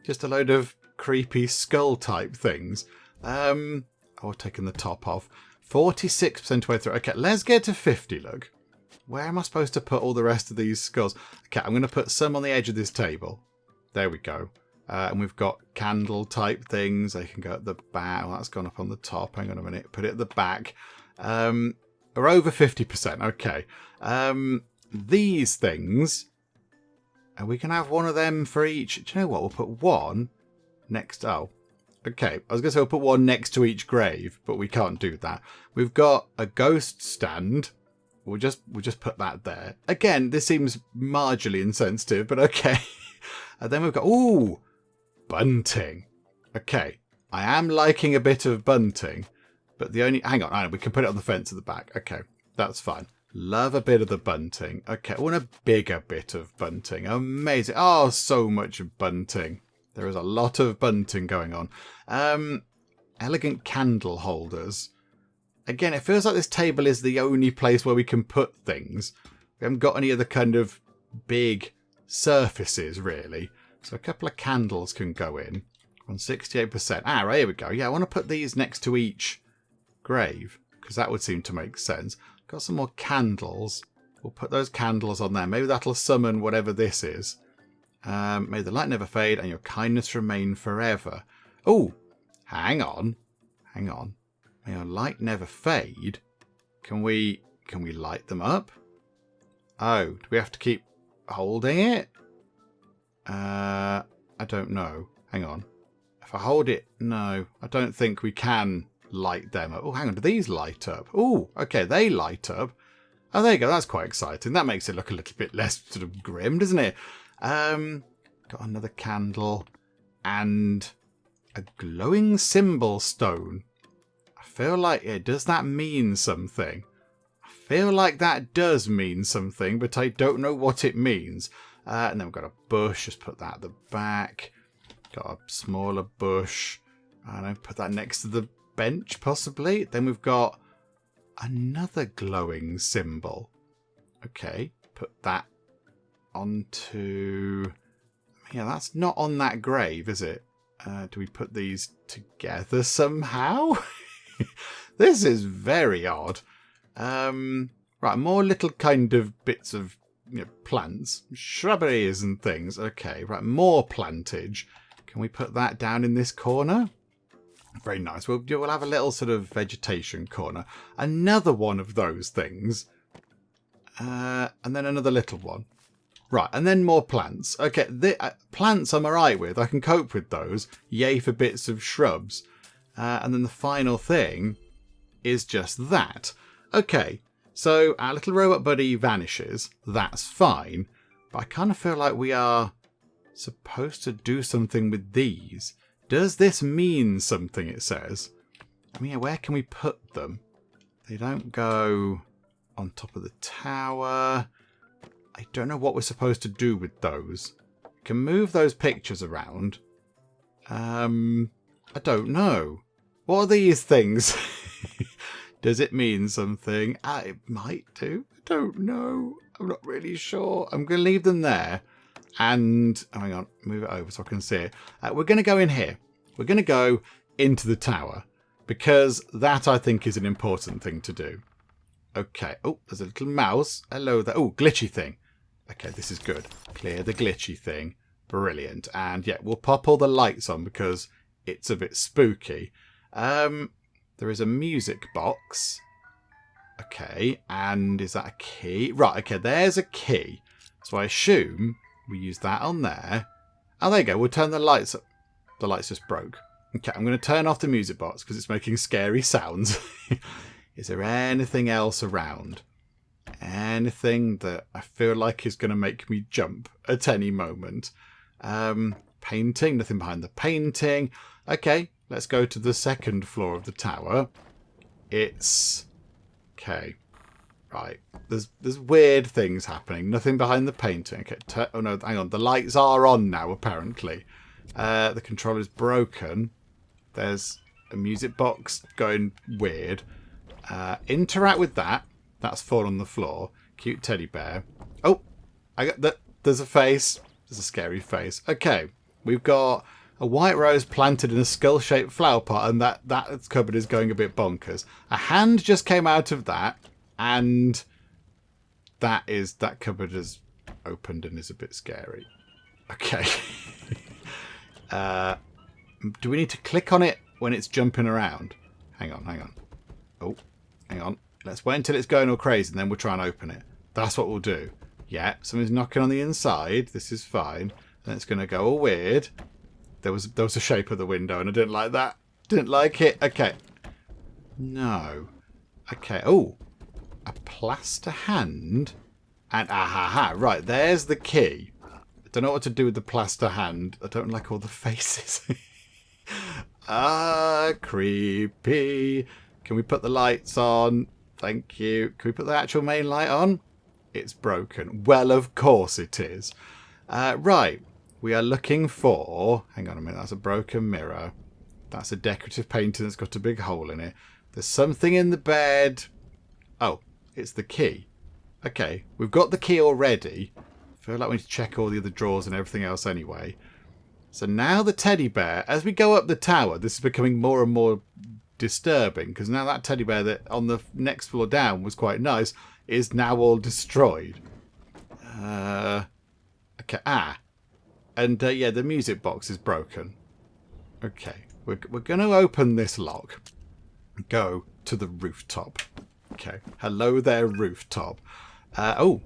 Just a load of creepy skull type things. Oh, taking the top off. 46% way through. Okay, let's get to 50, look. Where am I supposed to put all the rest of these skulls? Okay, I'm going to put some on the edge of this table. There we go. And we've got candle type things. They can go at the back. Well, that's gone up on the top. Hang on a minute. Put it at the back. We're over 50%. Okay. These things. And we can have one of them for each. Do you know what? We'll put one next. Oh. Okay. I was going to say we'll put one next to each grave. But we can't do that. We've got a ghost stand. We'll just put that there. Again, this seems marginally insensitive. But okay. And then we've got... Ooh! Bunting. Okay. I am liking a bit of bunting, but the only... Hang on, we can put it on the fence at the back. Okay, that's fine. Love a bit of the bunting. Okay, I want a bigger bit of bunting. Amazing. Oh, so much bunting. There is a lot of bunting going on. Elegant candle holders. Again, it feels like this table is the only place where we can put things. We haven't got any other kind of big surfaces, really. So a couple of candles can go in on 68%. Right, here we go. Yeah, I want to put these next to each grave because that would seem to make sense. Got some more candles. We'll put those candles on there. Maybe that'll summon whatever this is. May the light never fade and your kindness remain forever. Oh, hang on. Hang on. May your light never fade. Can we light them up? Oh, do we have to keep holding it? I don't know. Hang on. If I hold it, no, I don't think we can light them up. Oh, hang on. Do these light up? Oh, okay, they light up. Oh, there you go. That's quite exciting. That makes it look a little bit less sort of grim, doesn't it? Got another candle and a glowing symbol stone. I feel like, does that mean something? I feel like that does mean something, but I don't know what it means. And then we've got a bush. Just put that at the back. Got a smaller bush. And I put that next to the bench, possibly. Then we've got another glowing symbol. Okay, put that onto... Yeah, that's not on that grave, is it? Do we put these together somehow? This is very odd. Right, more little kind of bits of plants, shrubberies and things. Okay, right, more plantage. Can we put that down in this corner? Very nice. We'll have a little sort of vegetation corner. Another one of those things. And then another little one. Right, and then more plants. Okay, plants I'm alright with. I can cope with those. Yay for bits of shrubs. And then the final thing is just that. Okay, so our little robot buddy vanishes. That's fine. But I kind of feel like we are supposed to do something with these. Does this mean something, it says? I mean, where can we put them? They don't go on top of the tower. I don't know what we're supposed to do with those. We can move those pictures around. I don't know. What are these things? Does it mean something? It might do. I don't know. I'm not really sure. I'm going to leave them there. And, hang on, move it over so I can see it. We're going to go in here. We're going to go into the tower. Because that, I think, is an important thing to do. Okay. Oh, there's a little mouse. Hello there. Oh, glitchy thing. Okay, this is good. Clear the glitchy thing. Brilliant. And, yeah, we'll pop all the lights on because it's a bit spooky. There is a music box. Okay, and is that a key? Right, okay, there's a key. So I assume we use that on there. Oh, there you go. We'll turn the lights up. The lights just broke. Okay, I'm going to turn off the music box because it's making scary sounds. Is there anything else around? Anything that I feel like is going to make me jump at any moment? Painting. Nothing behind the painting. Okay, let's go to the second floor of the tower. It's... Okay. Right. There's weird things happening. Nothing behind the painting. Okay. Oh no, hang on. The lights are on now, apparently. The controller's broken. There's a music box going weird. Interact with that. That's fallen on the floor. Cute teddy bear. Oh! I got that. There's a face. There's a scary face. Okay. We've got a white rose planted in a skull-shaped flower pot, and that cupboard is going a bit bonkers. A hand just came out of that, and that cupboard has opened and is a bit scary. Okay. Do we need to click on it when it's jumping around? Hang on. Oh, hang on. Let's wait until it's going all crazy, and then we'll try and open it. That's what we'll do. Yeah, something's knocking on the inside. This is fine. Then it's going to go all weird. There was a shape of the window, and I didn't like that. Didn't like it. Okay. No. Okay. Oh. A plaster hand. And right. There's the key. I don't know what to do with the plaster hand. I don't like all the faces. Creepy. Can we put the lights on? Thank you. Can we put the actual main light on? It's broken. Well, of course it is. Right. We are looking for... Hang on a minute. That's a broken mirror. That's a decorative painting that's got a big hole in it. There's something in the bed. Oh, it's the key. Okay. We've got the key already. I feel like we need to check all the other drawers and everything else anyway. So now the teddy bear... As we go up the tower, this is becoming more and more disturbing. Because now that teddy bear that on the next floor down was quite nice is now all destroyed. Okay. And, yeah, the music box is broken. Okay. We're going to open this lock. Go to the rooftop. Okay. Hello there, rooftop. Oh.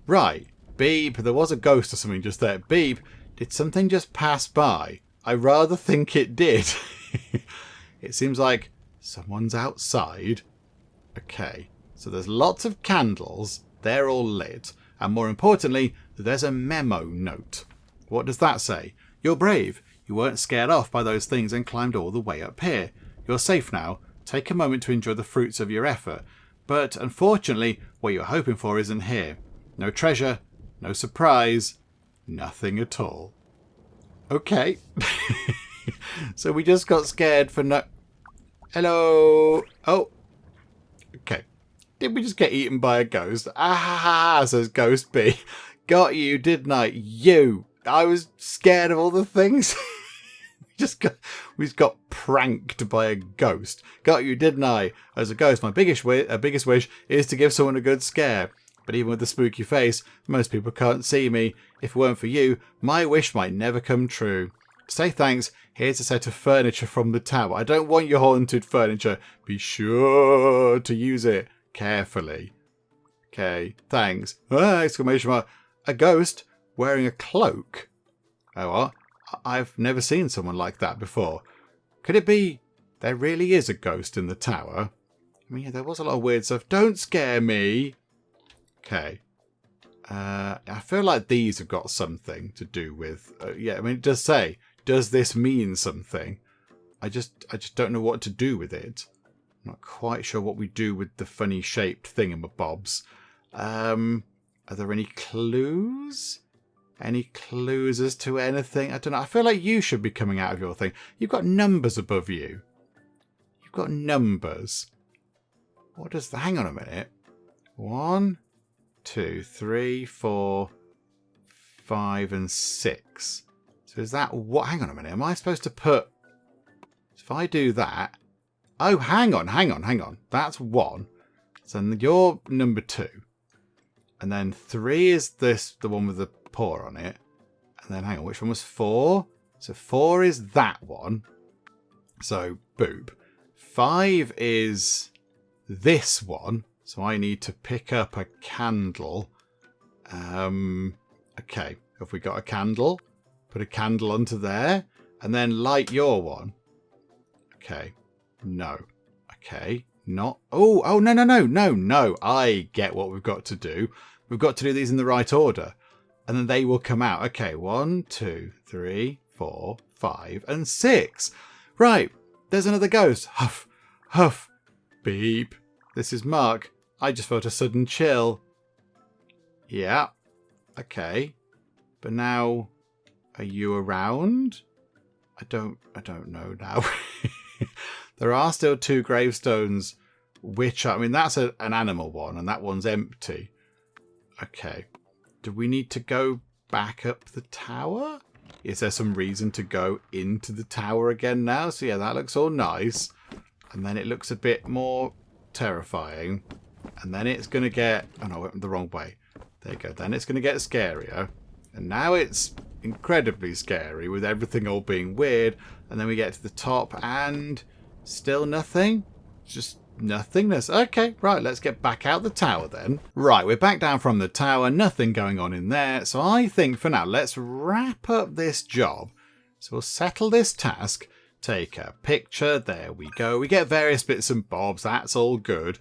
Right. Beep. There was a ghost or something just there. Beep. Did something just pass by? I rather think it did. It seems like someone's outside. Okay. So there's lots of candles. They're all lit. And more importantly, there's a memo note. What does that say? You're brave. You weren't scared off by those things and climbed all the way up here. You're safe now. Take a moment to enjoy the fruits of your effort. But unfortunately, what you're hoping for isn't here. No treasure, no surprise, nothing at all. Okay. So we just got scared for no... Hello. Oh. Okay. Did we just get eaten by a ghost? Ah, says Ghost B. Got you, didn't I? You. I was scared of all the things. We just got pranked by a ghost. Got you, didn't I? As a ghost, my biggest wish is to give someone a good scare. But even with the spooky face, most people can't see me. If it weren't for you, my wish might never come true. To say thanks, here's a set of furniture from the tower. I don't want your haunted furniture. Be sure to use it carefully. Okay, thanks. Exclamation mark. A ghost wearing a cloak. Oh, what? I've never seen someone like that before. Could it be there really is a ghost in the tower? I mean, yeah, there was a lot of weird stuff. Don't scare me. Okay. I feel like these have got something to do with... yeah, I mean, it does say, does this mean something? I just don't know what to do with it. I'm not quite sure what we do with the funny shaped thingamabobs. Are there any clues? Any clues as to anything? I don't know. I feel like you should be coming out of your thing. You've got numbers above you. You've got numbers. What does the... Hang on a minute. 1, 2, 3, 4, 5, and 6. So is that what? Hang on a minute. Am I supposed to put... If I do that... Oh, hang on. That's 1. So you're number 2. And then 3 is the one with the paw on it. And then hang on, which one was 4? So 4 is that one. So boop. 5 is this one. So I need to pick up a candle. Okay, have we got a candle? Put a candle onto there. And then light your one. Okay. No. Okay. Not... Oh, no. I get what we've got to do. We've got to do these in the right order. And then they will come out. Okay, 1, 2, 3, 4, 5, and 6. Right. There's another ghost. Huff. Huff. Beep. This is Mark. I just felt a sudden chill. Yeah. Okay. But now, are you around? I don't know now. There are still 2 gravestones, which I mean, that's an animal one, and that one's empty. Okay. Do we need to go back up the tower? Is there some reason to go into the tower again now? So yeah, that looks all nice. And then it looks a bit more terrifying. And then it's going to get... Oh no, I went the wrong way. There you go. Then it's going to get scarier. And now it's incredibly scary with everything all being weird. And then we get to the top and still nothing. Just nothingness. Okay, right, let's get back out the tower then. Right, we're back down from the tower. Nothing going on in there. So I think for now, let's wrap up this job. So we'll settle this task. Take a picture. There we go. We get various bits and bobs. That's all good.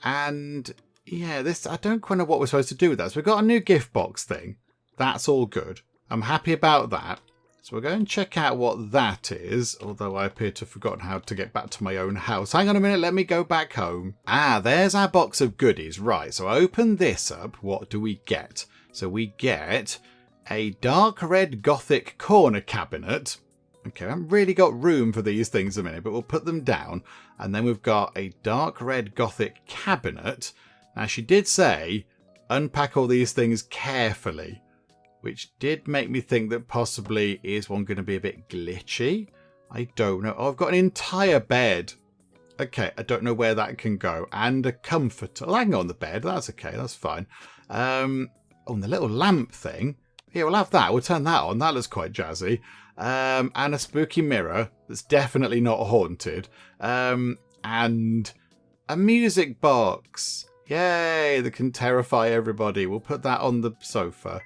And yeah, this, I don't quite know what we're supposed to do with that. So we've got a new gift box thing. That's all good. I'm happy about that. So we'll go and check out what that is. Although I appear to have forgotten how to get back to my own house. Hang on a minute. Let me go back home. Ah, there's our box of goodies. Right. So open this up. What do we get? So we get a dark red gothic corner cabinet. Okay, I haven't really got room for these things a minute, but we'll put them down. And then we've got a dark red gothic cabinet. Now, she did say, unpack all these things carefully, which did make me think that possibly is one going to be a bit glitchy. I don't know. Oh, I've got an entire bed. Okay, I don't know where that can go. And a comforter. Oh, I can go on the bed. That's okay. That's fine. Oh, and the little lamp thing. Yeah, we'll have that. We'll turn that on. That looks quite jazzy. And a spooky mirror that's definitely not haunted. And a music box. Yay, that can terrify everybody. We'll put that on the sofa.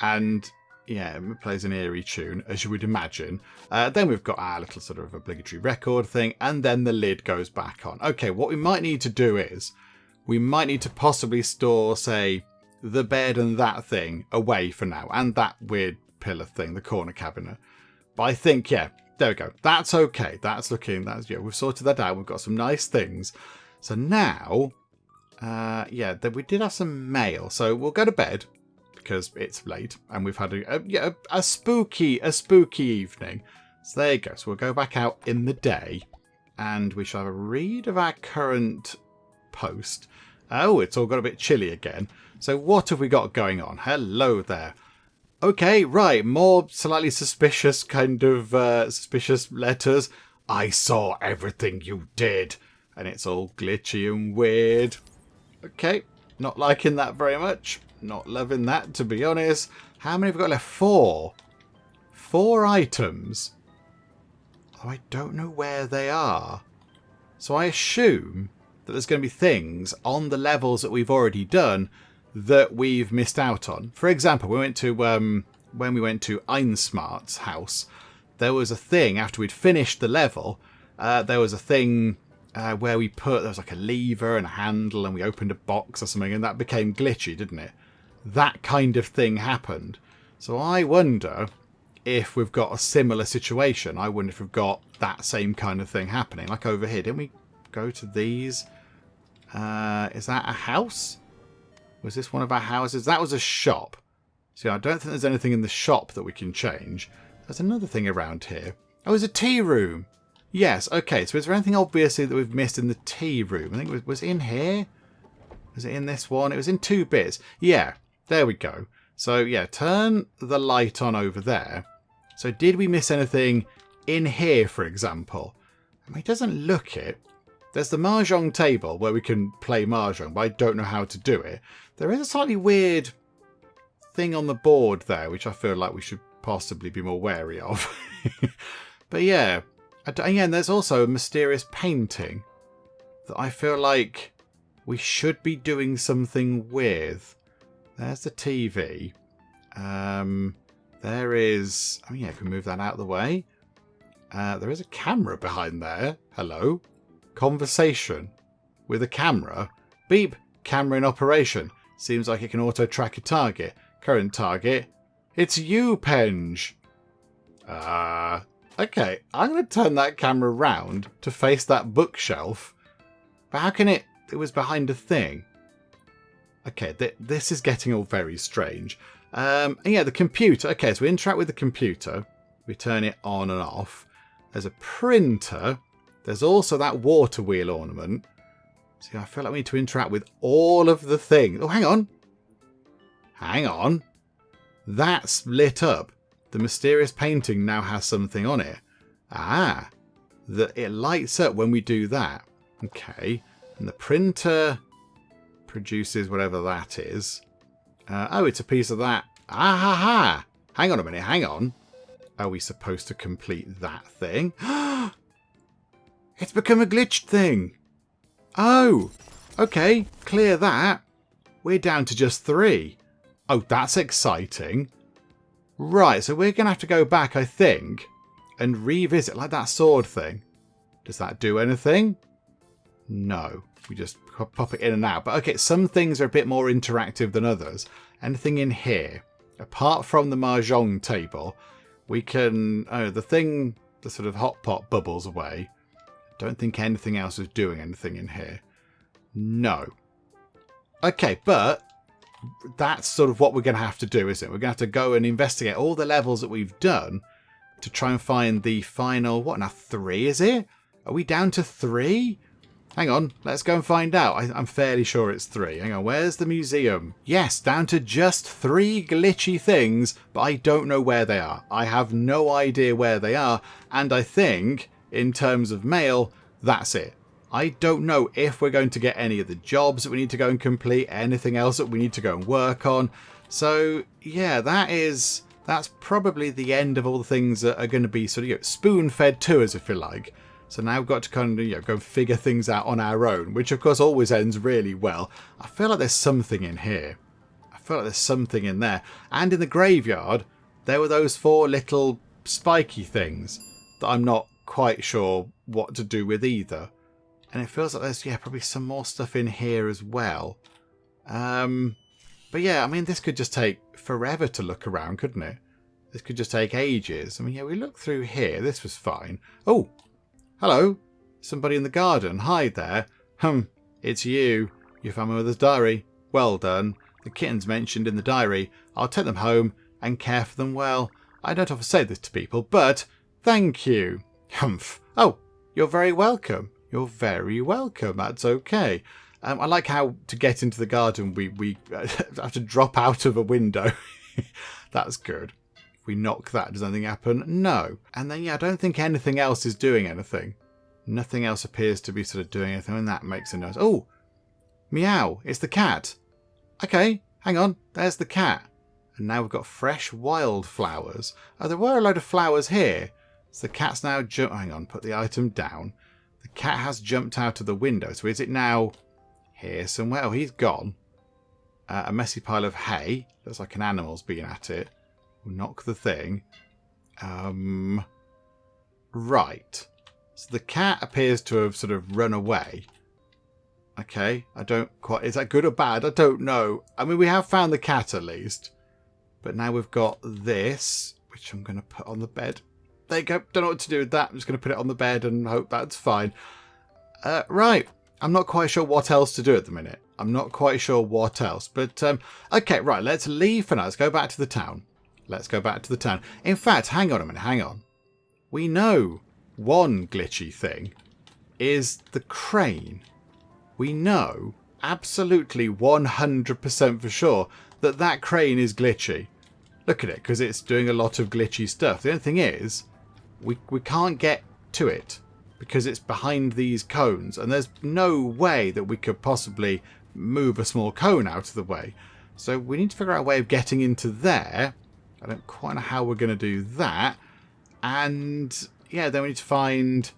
And yeah, it plays an eerie tune, as you would imagine. Then we've got our little sort of obligatory record thing. And then the lid goes back on. Okay, what we might need to do is we might need to possibly store, say, the bed and that thing away for now. And that weird pillar thing, the corner cabinet. But I think, yeah, there we go. That's okay. That's looking, yeah, we've sorted that out. We've got some nice things. So now, yeah, we did have some mail. So we'll go to bed because it's late and we've had a spooky evening. So there you go. So we'll go back out in the day and we shall have a read of our current post. Oh, it's all got a bit chilly again. So what have we got going on? Hello there. Okay, right, more slightly suspicious kind of suspicious letters. I saw everything you did. And it's all glitchy and weird. Okay, not liking that very much. Not loving that, to be honest. How many have we got left? 4. 4 items. Oh, I don't know where they are. So I assume that there's going to be things on the levels that we've already done that we've missed out on. For example, when we went to Einsmart's house, there was a thing after we'd finished the level. There was a thing where there was like a lever and a handle, and we opened a box or something, and that became glitchy, didn't it? That kind of thing happened. So I wonder if we've got a similar situation. I wonder if we've got that same kind of thing happening. Like over here, didn't we go to these? Is that a house? Was this one of our houses? That was a shop. See, I don't think there's anything in the shop that we can change. There's another thing around here. Oh, it's a tea room. Yes, okay. So is there anything obviously that we've missed in the tea room? I think it was in here. Was it in this one? It was in 2 bits. Yeah, there we go. So yeah, turn the light on over there. So did we miss anything in here, for example? I mean, it doesn't look it. There's the mahjong table where we can play mahjong, but I don't know how to do it. There is a slightly weird thing on the board there, which I feel like we should possibly be more wary of. But yeah, again, there's also a mysterious painting that I feel like we should be doing something with. There's the TV. There is... Oh yeah, if we move that out of the way. There is a camera behind there. Hello. Conversation with a camera. Beep. Camera in operation. Seems like it can auto-track a target. Current target. It's you, Penge. Okay. I'm going to turn that camera round to face that bookshelf. But how can it... It was behind a thing. Okay, this is getting all very strange. And yeah, the computer. Okay, so we interact with the computer. We turn it on and off. There's a printer. There's also that water wheel ornament. See, I feel like we need to interact with all of the things. Oh, hang on. Hang on. That's lit up. The mysterious painting now has something on it. Ah. It lights up when we do that. Okay. And the printer produces whatever that is. Oh, it's a piece of that. Ah ha ha. Hang on a minute. Hang on. Are we supposed to complete that thing? It's become a glitched thing. Oh, okay. Clear that. We're down to just 3. Oh, that's exciting. Right, so we're going to have to go back, I think, and revisit, like that sword thing. Does that do anything? No. We just pop it in and out. But okay, some things are a bit more interactive than others. Anything in here? Apart from the mahjong table, we can... Oh, the thing, the sort of hot pot bubbles away. Don't think anything else is doing anything in here. No. Okay, but that's sort of what we're going to have to do, isn't it? We're going to have to go and investigate all the levels that we've done to try and find the final... What, now 3 is it? Are we down to 3? Hang on, let's go and find out. I'm fairly sure it's 3. Hang on, where's the museum? Yes, down to just 3 glitchy things, but I don't know where they are. I have no idea where they are, and I think, in terms of mail, that's it. I don't know if we're going to get any of the jobs that we need to go and complete, anything else that we need to go and work on. So, yeah, that's probably the end of all the things that are going to be sort of spoon-fed to us, if you like. So now we've got to kind of go and figure things out on our own, which of course always ends really well. I feel like there's something in here. I feel like there's something in there. And in the graveyard, there were those 4 little spiky things that I'm not quite sure what to do with either. And it feels like there's, probably some more stuff in here as well. But yeah, I mean, this could just take forever to look around, couldn't it? This could just take ages. I mean, yeah, we looked through here. This was fine. Oh! Hello, somebody in the garden. Hi there. It's you. You found my mother's diary. Well done. The kittens mentioned in the diary. I'll take them home and care for them well. I don't often say this to people, but thank you. Humph. Oh, you're very welcome. You're very welcome. That's okay. I like how to get into the garden we have to drop out of a window. That's good. If we knock that, does anything happen? No. And then, yeah, I don't think anything else is doing anything. Nothing else appears to be sort of doing anything, and that makes a noise. Oh! Meow! It's the cat! Okay, hang on. There's the cat. And now we've got fresh wildflowers. Oh, there were a load of flowers here. So the cat's now hang on, put the item down. The cat has jumped out of the window. So is it now here somewhere? Oh, he's gone. A messy pile of hay. Looks like an animal's been at it. We'll knock the thing. Right. So the cat appears to have sort of run away. Okay, I don't quite... Is that good or bad? I don't know. I mean, we have found the cat at least. But now we've got this, which I'm going to put on the bed. There you go. Don't know what to do with that. I'm just going to put it on the bed and hope that's fine. Right. I'm not quite sure what else to do at the minute. I'm not quite sure what else. But, okay, right. Let's leave for now. Let's go back to the town. Let's go back to the town. In fact, hang on a minute. Hang on. We know one glitchy thing is the crane. We know absolutely 100% for sure that that crane is glitchy. Look at it, because it's doing a lot of glitchy stuff. The only thing is, we can't get to it because it's behind these cones, and there's no way that we could possibly move a small cone out of the way. So we need to figure out a way of getting into there. I don't quite know how we're going to do that. And yeah, then we need to find...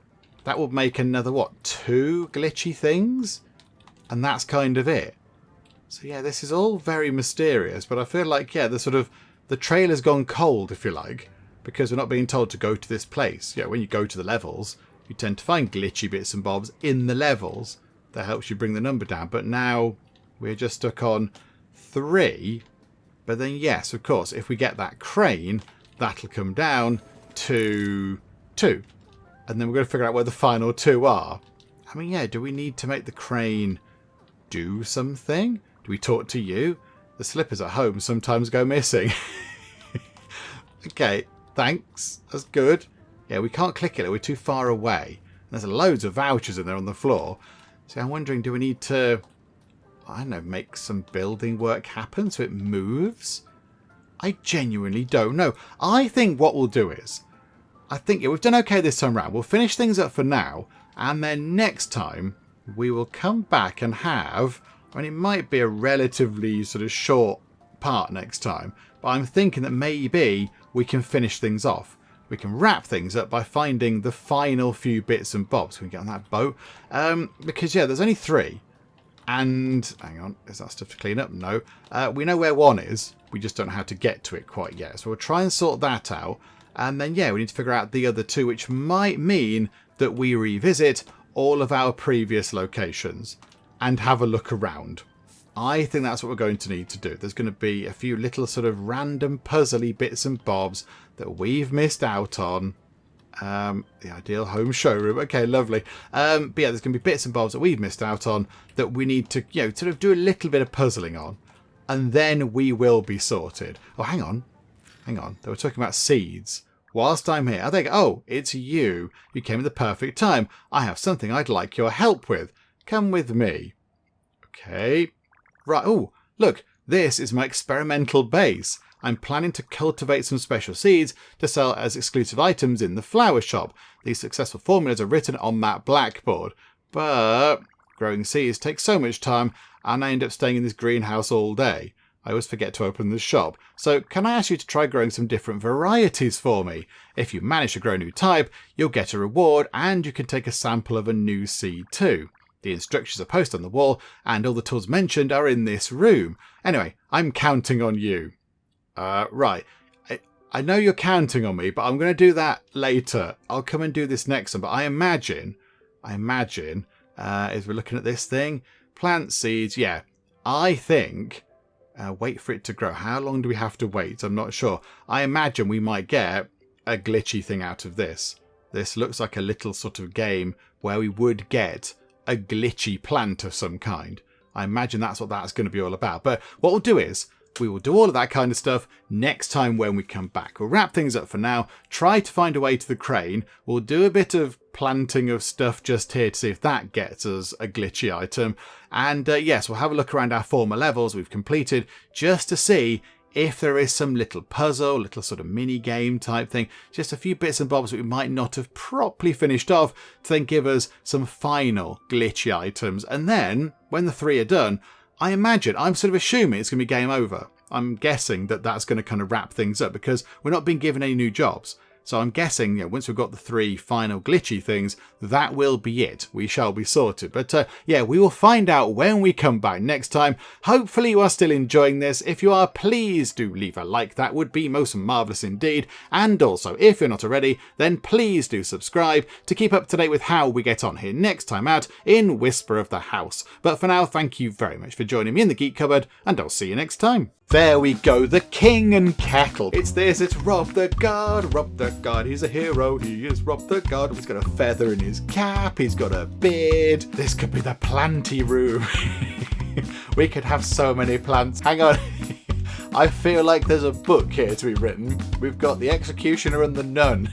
That will make another, what, 2 glitchy things? And that's kind of it. So yeah, this is all very mysterious, but I feel like, yeah, the trailer's gone cold, if you like, because we're not being told to go to this place. Yeah, when you go to the levels, you tend to find glitchy bits and bobs in the levels. That helps you bring the number down. But now we're just stuck on 3. But then, yes, of course, if we get that crane, that'll come down to 2. And then we're going to figure out where the final 2 are. I mean, yeah, do we need to make the crane do something? Do we talk to you? The slippers at home sometimes go missing. Okay, thanks. That's good. Yeah, we can't click it. We're too far away. There's loads of vouchers in there on the floor. So I'm wondering, do we need to, I don't know, make some building work happen so it moves? I genuinely don't know. I think what we'll do is, I think we've done okay this time round. We'll finish things up for now. And then next time, we will come back and have... I mean, it might be a relatively sort of short part next time, but I'm thinking that maybe we can finish things off. We can wrap things up by finding the final few bits and bobs. We can get on that boat. Because, yeah, there's only 3. And, hang on, is that stuff to clean up? No. We know where 1 is. We just don't know how to get to it quite yet. So we'll try and sort that out. And then, yeah, we need to figure out the other 2, which might mean that we revisit all of our previous locations and have a look around. I think that's what we're going to need to do. There's going to be a few little sort of random puzzly bits and bobs that we've missed out on. The ideal home showroom. Okay, lovely. But yeah, there's going to be bits and bobs that we've missed out on that we need to, you know, sort of do a little bit of puzzling on. And then we will be sorted. Oh, hang on. Hang on. They were talking about seeds. Whilst I'm here, I think, oh, it's you. You came at the perfect time. I have something I'd like your help with. Come with me. Okay. Right. Oh, look. This is my experimental base. I'm planning to cultivate some special seeds to sell as exclusive items in the flower shop. These successful formulas are written on that blackboard. But growing seeds takes so much time, and I end up staying in this greenhouse all day. I always forget to open the shop. So can I ask you to try growing some different varieties for me? If you manage to grow a new type, you'll get a reward, and you can take a sample of a new seed too. The instructions are posted on the wall, and all the tools mentioned are in this room. Anyway, I'm counting on you. Right. I know you're counting on me, but I'm going to do that later. I'll come and do this next time. But I imagine, as we're looking at this thing, plant seeds, yeah, I think, wait for it to grow. How long do we have to wait? I'm not sure. I imagine we might get a glitchy thing out of this. This looks like a little sort of game where we would get a glitchy plant of some kind. I imagine that's what that's going to be all about. But what we'll do is, we will do all of that kind of stuff next time when we come back. We'll wrap things up for now, try to find a way to the crane. We'll do a bit of planting of stuff just here to see if that gets us a glitchy item. And yes, we'll have a look around our former levels we've completed just to see if there is some little puzzle, little sort of mini game type thing, just a few bits and bobs that we might not have properly finished off to then give us some final glitchy items. And then when the 3 are done, I'm sort of assuming it's going to be game over. I'm guessing that that's going to kind of wrap things up because we're not being given any new jobs. So I'm guessing, once we've got the 3 final glitchy things, that will be it. We shall be sorted. But yeah, we will find out when we come back next time. Hopefully you are still enjoying this. If you are, please do leave a like. That would be most marvellous indeed. And also, if you're not already, then please do subscribe to keep up to date with how we get on here next time out in Whisper of the House. But for now, thank you very much for joining me in the Geek Cupboard, and I'll see you next time. There we go, the King and Kettle. It's Rob the God, he's a hero, he is Rob the God. He's got a feather in his cap, he's got a beard. This could be the planty room. We could have so many plants. Hang on, I feel like there's a book here to be written. We've got the Executioner and the Nun.